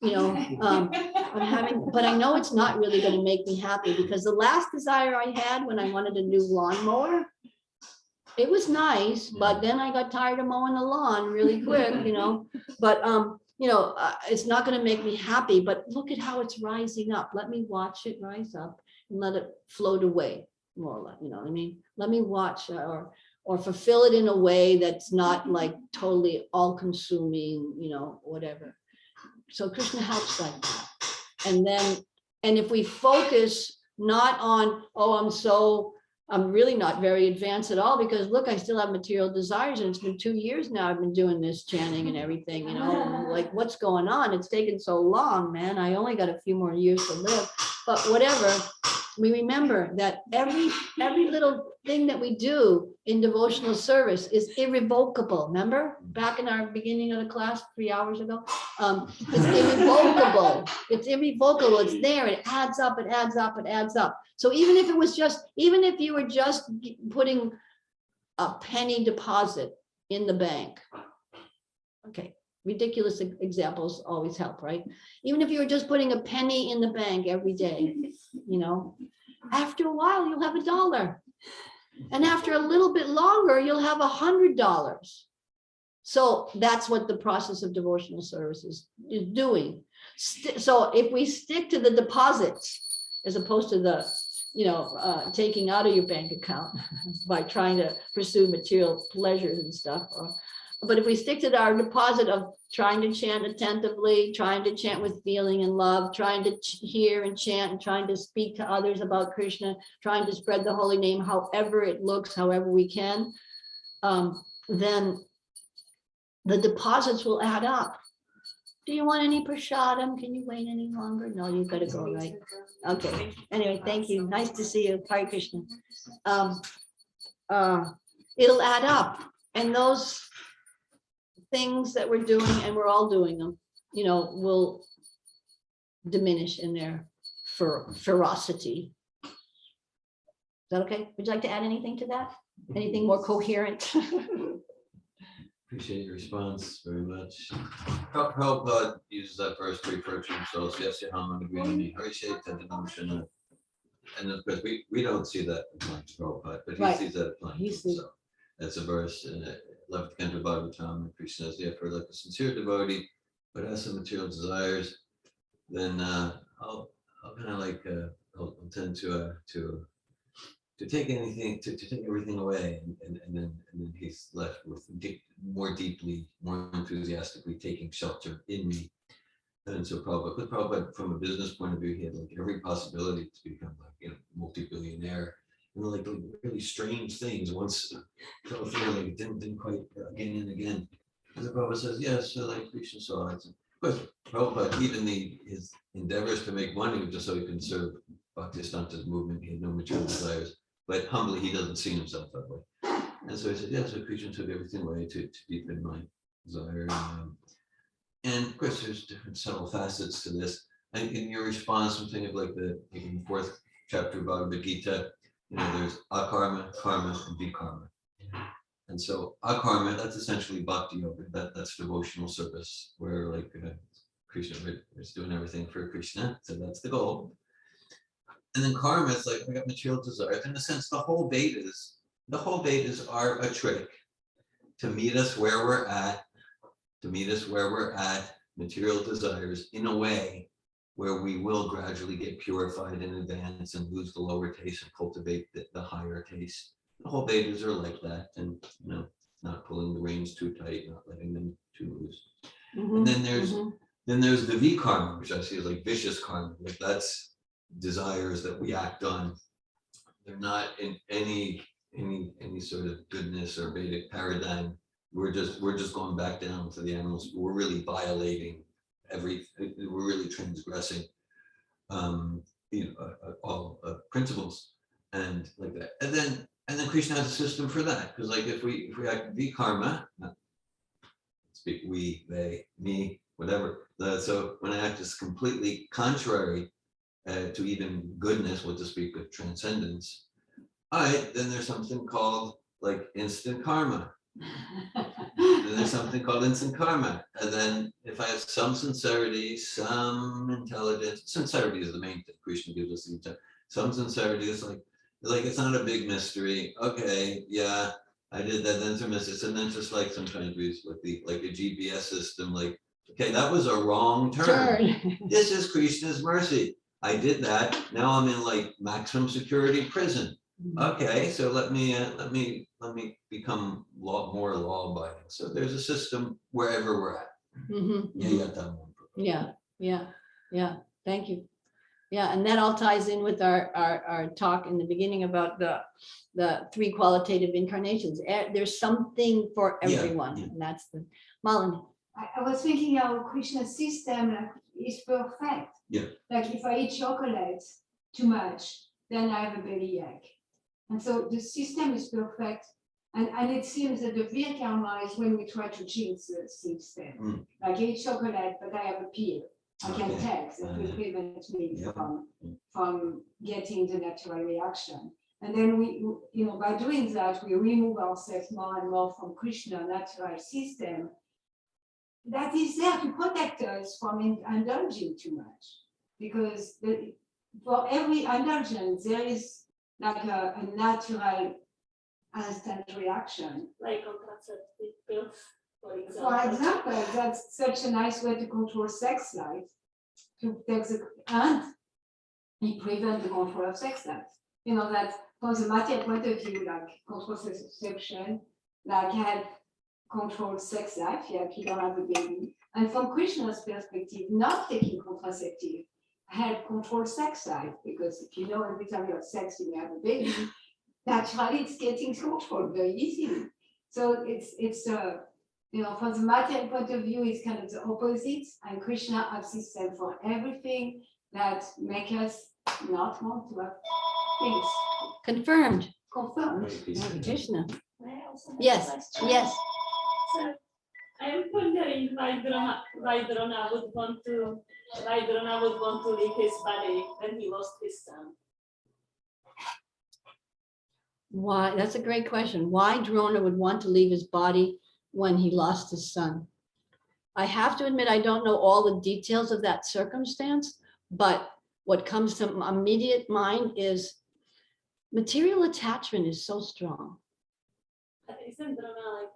I'm having, but I know it's not really going to make me happy, because the last desire I had when I wanted a new lawnmower, it was nice, but then I got tired of mowing the lawn really quick, but it's not going to make me happy, but look at how it's rising up. Let me watch it rise up and let it float away, more or less, what I mean? Let me watch or fulfill it in a way that's not like totally all consuming, whatever. So Krishna helps like that. And if we focus not on, oh, I'm really not very advanced at all, because look, I still have material desires, and it's been 2 years now I've been doing this chanting and everything, like what's going on? It's taken so long, man. I only got a few more years to live, but whatever. We remember that every little thing that we do in devotional service is irrevocable. Remember back in our beginning of the class 3 hours ago? It's irrevocable. It's irrevocable. It's there. It adds up. It adds up. It adds up. So even if you were just putting a penny deposit in the bank, okay, ridiculous examples always help, right? Even if you were just putting a penny in the bank every day, after a while you'll have $1, and after a little bit longer you'll have $100. So that's what the process of devotional service is doing. So if we stick to the deposits as opposed to the taking out of your bank account by trying to pursue material pleasures and stuff, but if we stick to our deposit of trying to chant attentively, trying to chant with feeling and love, trying to hear and chant, and trying to speak to others about Krishna, trying to spread the holy name, however it looks, however we can, then the deposits will add up. Do you want any prasadam? Can you wait any longer? No, you've got to go, right? Okay. Anyway, thank you. Nice to see you. Hare Krishna. It'll add up, and those things that we're doing, and we're all doing them, will diminish in their ferocity. Is that okay? Would you like to add anything to that? Anything more coherent? Appreciate your response very much. Prabhupada uses that verse to refer to himself. Yes, and of course, we don't see that applying to Prabhupada, but he sees that applying to himself. That's a verse in 11th Canto of Bhagavatam. Krishna says, therefore, like a sincere devotee, but has some material desires, then I'll kind of like I'll tend to take anything, to take everything away, and then he's left with more deeply, more enthusiastically taking shelter in me. And so Prabhupada, from a business point of view, he had like every possibility to become like multi-billionaire. Like really strange things once fell through, like it didn't quite again and again. And the Prabhupada says, yes, so like Krishna saw it. Of course, Prabhupada, even his endeavors to make money just so he can serve Bhaktisiddhanta's movement, he had no material desires, but humbly he doesn't see himself that way. And so he said, yeah, so Krishna took everything away to deepen my desire. And of course, there's different subtle facets to this. And in your response, I'm thinking of like in the 4th chapter of Bhagavad Gita, there's akarma, karma, and vikarma. And so akarma, that's essentially bhakti yoga. That's devotional service, where like Krishna is doing everything for Krishna. So that's the goal. And then karma is like, we got material desires. In a sense, the whole Vedas are a trick to meet us where we're at, material desires in a way where we will gradually get purified in advance and lose the lower taste and cultivate the higher taste. The whole Vedas are like that, and not pulling the reins too tight, not letting them too loose. And then there's the vikarma, which I see as like vicious karma. Like that's desires that we act on. They're not in any sort of goodness or Vedic paradigm. We're just going back down to the animals. We're really violating we're really transgressing all principles and like that. And then Krishna has a system for that, because like if we act vikarma, speak we, they, me, whatever. So when I act is completely contrary to even goodness, what to speak of transcendence, all right, then there's something called like instant karma. then there's something called instant karma. And then if I have some sincerity, some intelligence, sincerity is the main thing Krishna gives us. Some sincerity is like it's not a big mystery. Okay, yeah, I did that. Then some mystery. And then just like some countries with like a GPS system, like, okay, that was a wrong turn. This is Krishna's mercy. I did that. Now I'm in like maximum security prison. Okay, so let me become more law abiding. So there's a system wherever we're at. Yeah. Thank you. Yeah, and that all ties in with our talk in the beginning about the 3 qualitative incarnations. There's something for everyone, and that's the Malini. I was thinking how Krishna's system is perfect. Yeah. Like if I eat chocolate too much, then I have a bellyache. And so the system is perfect. And it seems that the real karma is when we try to change the system. Like I eat chocolate, but I have a pill I can take that will prevent me from getting the natural reaction. And then we, by doing that, we remove ourselves more and more from Krishna's natural system that is there to protect us from indulging too much. Because for every indulgence, there is like a natural instant reaction. Like contraceptive pills, for example. For example, that's such a nice way to control sex life, to take and it prevents the control of sex life. That from the material point of view, like contraception, like help control sex life, if you don't have a baby. And from Krishna's perspective, not taking contraceptive help control sex life, because if every time you have sex, you may have a baby, naturally it's getting controlled very easily. So it's from the material point of view, it's kind of the opposite, and Krishna has system for everything that make us not want to have things. Confirmed. Krishna. Yes. So I'm wondering why Drona would want to leave his body when he lost his son. Why? That's a great question. Why Drona would want to leave his body when he lost his son? I have to admit, I don't know all the details of that circumstance, but what comes to my immediate mind is material attachment is so strong. Isn't Drona like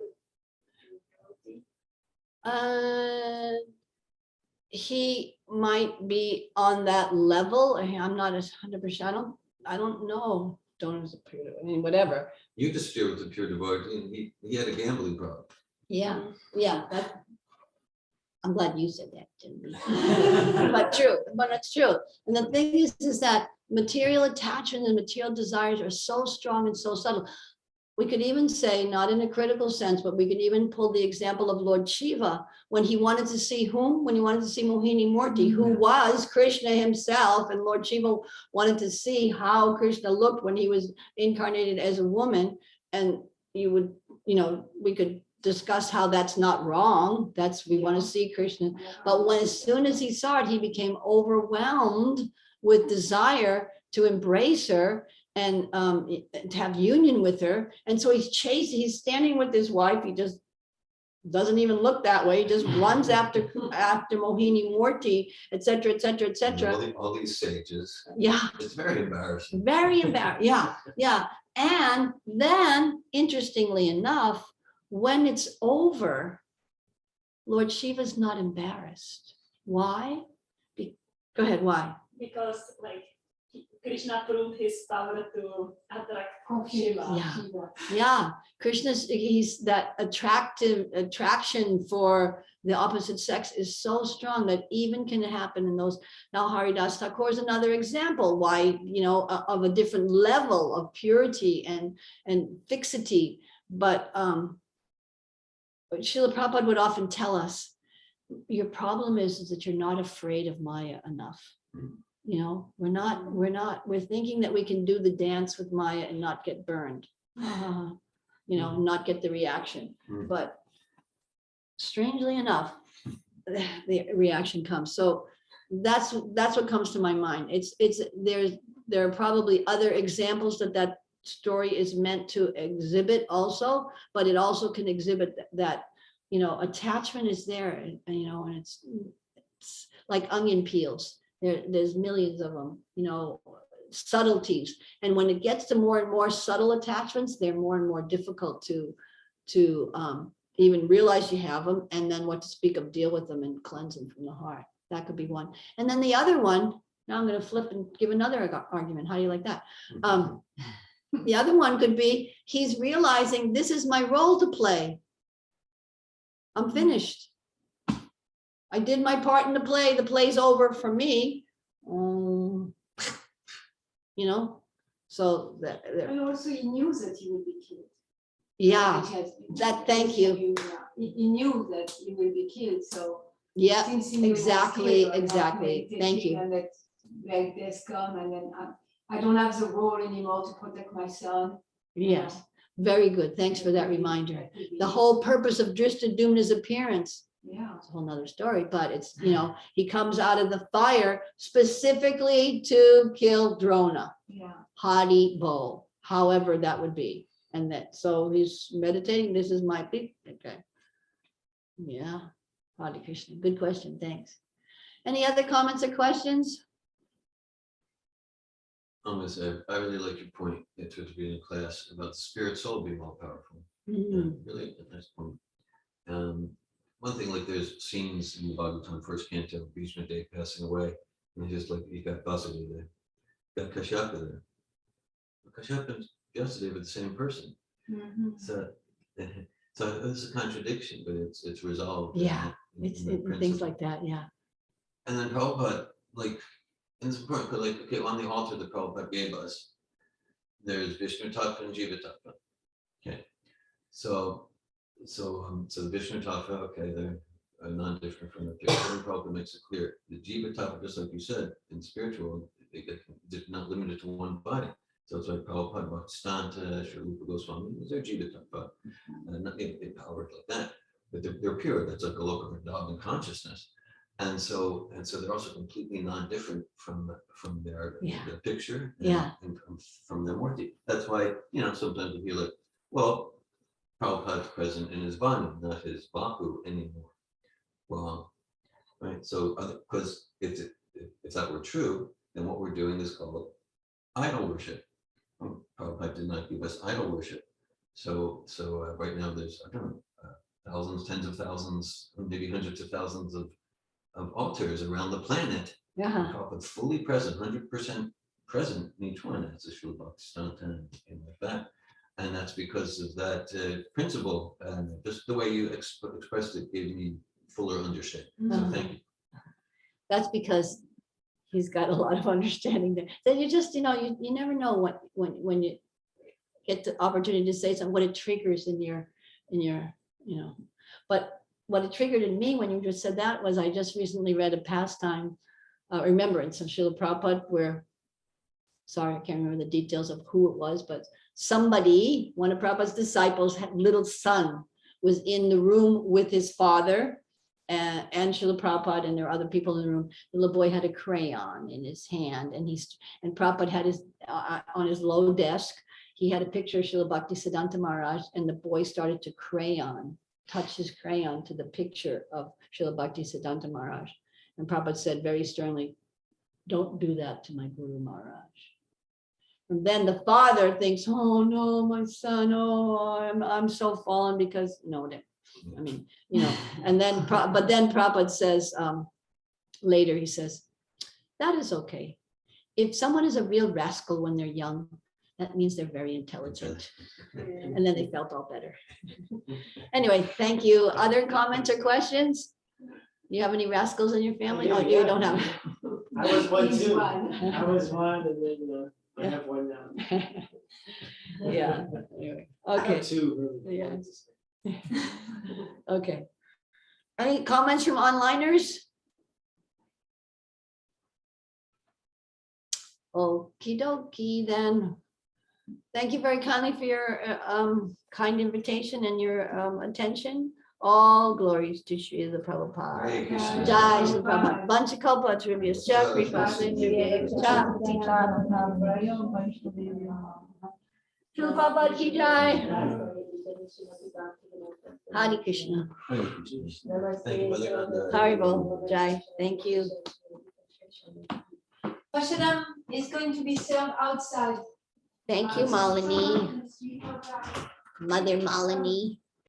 He might be on that level. I'm not 100%. I don't know. Whatever. You dispute with the pure devotee, and he had a gambling problem. Yeah. I'm glad you said that, but it's true. And the thing is that material attachment and material desires are so strong and so subtle. We could even say, not in a critical sense, but we could even pull the example of Lord Shiva when he wanted to see whom? When he wanted to see Mohini Murti, who was Krishna himself, and Lord Shiva wanted to see how Krishna looked when he was incarnated as a woman. And we could discuss how that's not wrong. We want to see Krishna. But as soon as he saw it, he became overwhelmed with desire to embrace her and to have union with her. And so he's standing with his wife. He just doesn't even look that way. He just runs after Mohini Murti, etc., etc., etc. All these sages. Yeah. It's very embarrassing. Very embarrassing. Yeah. And then, interestingly enough, when it's over, Lord Shiva's not embarrassed. Why? Go ahead, why? Because Krishna proved his power to attract Shiva. Yeah. He's that attraction for the opposite sex is so strong that even can happen in those. Now Haridas Thakur is another example why, of a different level of purity and fixity. But Srila Prabhupada would often tell us, your problem is that you're not afraid of Maya enough. We're thinking that we can do the dance with Maya and not get burned, not get the reaction. But strangely enough, the reaction comes. So that's what comes to my mind. There are probably other examples that story is meant to exhibit also, but it also can exhibit that you know, attachment is there, and it's like onion peels. There's millions of them, you know, subtleties. And when it gets to more and more subtle attachments, they're more and more difficult to even realize you have them, and then what to speak of, deal with them and cleanse them from the heart. That could be one. And then the other one, now I'm going to flip and give another argument. How do you like that? The other one could be, he's realizing this is my role to play. I'm finished. I did my part in the play. The play's over for me. You know, so that. And also he knew that he would be killed. Yeah, Which that, thank you. He knew that he will be killed, so. Yeah, since he knew he was exactly, killed, I'm not exactly. Thank meditating you. and let like this come, and then I don't have the role anymore to protect my son. Yes, very good. Thanks for that reminder. The whole purpose of Drista Dumna's appearance, Yeah. it's a whole nother story, but it's, you know, he comes out of the fire specifically to kill Drona, Yeah. Hadi Bo, however that would be. And that, so he's meditating, this is my people, okay. Yeah, Hare Krishna, good question, thanks. Any other comments or questions? I really like your point towards being in class about the spirit soul being all powerful. Mhm. Really a nice point. One thing, like there's scenes in the Bhagavatam first canto, Bhishma Dev passing away, and just like you got Vasudeva there, you got Kashyapa there. Kashyapa and Vasudeva are the same person. Mhm. So it's a contradiction, but it's resolved. Yeah, in it's the things principle. like that, yeah. And then Prabhupada, like, and it's important because, like, okay, on the altar that Prabhupada gave us, there's Vishnu Tattva and Jiva Tattva. Okay, so the Vishnu Tattva, okay, they're non-different from the picture. And Prabhupada makes it clear the Jiva Tattva, just like you said, in spiritual world, they're not limited to one body. So it's like Prabhupada, Bhaktisiddhanta, Sri Rupa Goswami, these are Jiva Tattva, not empowered like that, but they're pure. That's like a local Vrindavan consciousness. And so they're also completely non-different from their picture and from their murti. That's why, you know, sometimes we feel like, well, Prabhupada's present in his Vanu, not his Bahu anymore. Wrong, right? So because if that were true, then what we're doing is called idol worship. Prabhupada did not give us idol worship. So right now there's, I don't know, thousands, tens of thousands, maybe hundreds of thousands of altars around the planet. Yeah. Prabhupada's fully present, 100% present in each one. That's a Srila Bhaktisiddhanta and like that. And that's because of that principle. And just the way you expressed it gave me fuller understanding. So thank you. That's because he's got a lot of understanding there. Then you just, you know, you never know what when you get the opportunity to say something, what it triggers in your, you know. But what it triggered in me when you just said that was, I just recently read a pastime, remembrance of Srila Prabhupada, where, sorry, I can't remember the details of who it was, but somebody, one of Prabhupada's disciples, little son, was in the room with his father and Srila Prabhupada, and there were other people in the room. The little boy had a crayon in his hand, and Prabhupada had his, on his low desk, he had a picture of Srila Bhaktisiddhanta Maharaj, and the boy started to touch his crayon to the picture of Srila Bhaktisiddhanta Maharaj. And Prabhupada said very sternly, don't do that to my Guru Maharaj. And then the father thinks, oh no, my son, oh, I'm so fallen because, no, I mean, you know, and then, but then Prabhupada says, later he says, that is okay. If someone is a real rascal when they're young, that means they're very intelligent. And then they felt all better. Anyway, thank you. Other comments or questions? You have any rascals in your family? Oh, you don't have. I was one He's too. one. I was one, and then I have one now. Yeah. Anyway, I okay. have two. Really. Yeah. Okay. Any comments from onliners? Okie dokie then. Thank you very kindly for your kind invitation and your attention. All glories to Sri Prabhupada. Hare Krishna. Jai Sri Prabhupada. Vanchakalpa Trivya Chakri Shri Prabhupada ki jai. Hare Krishna. Thank you, Mother Nanda. Haribol Jai. Thank you. Prashadam is going to be served outside. Thank you, Malini. Mother Malini.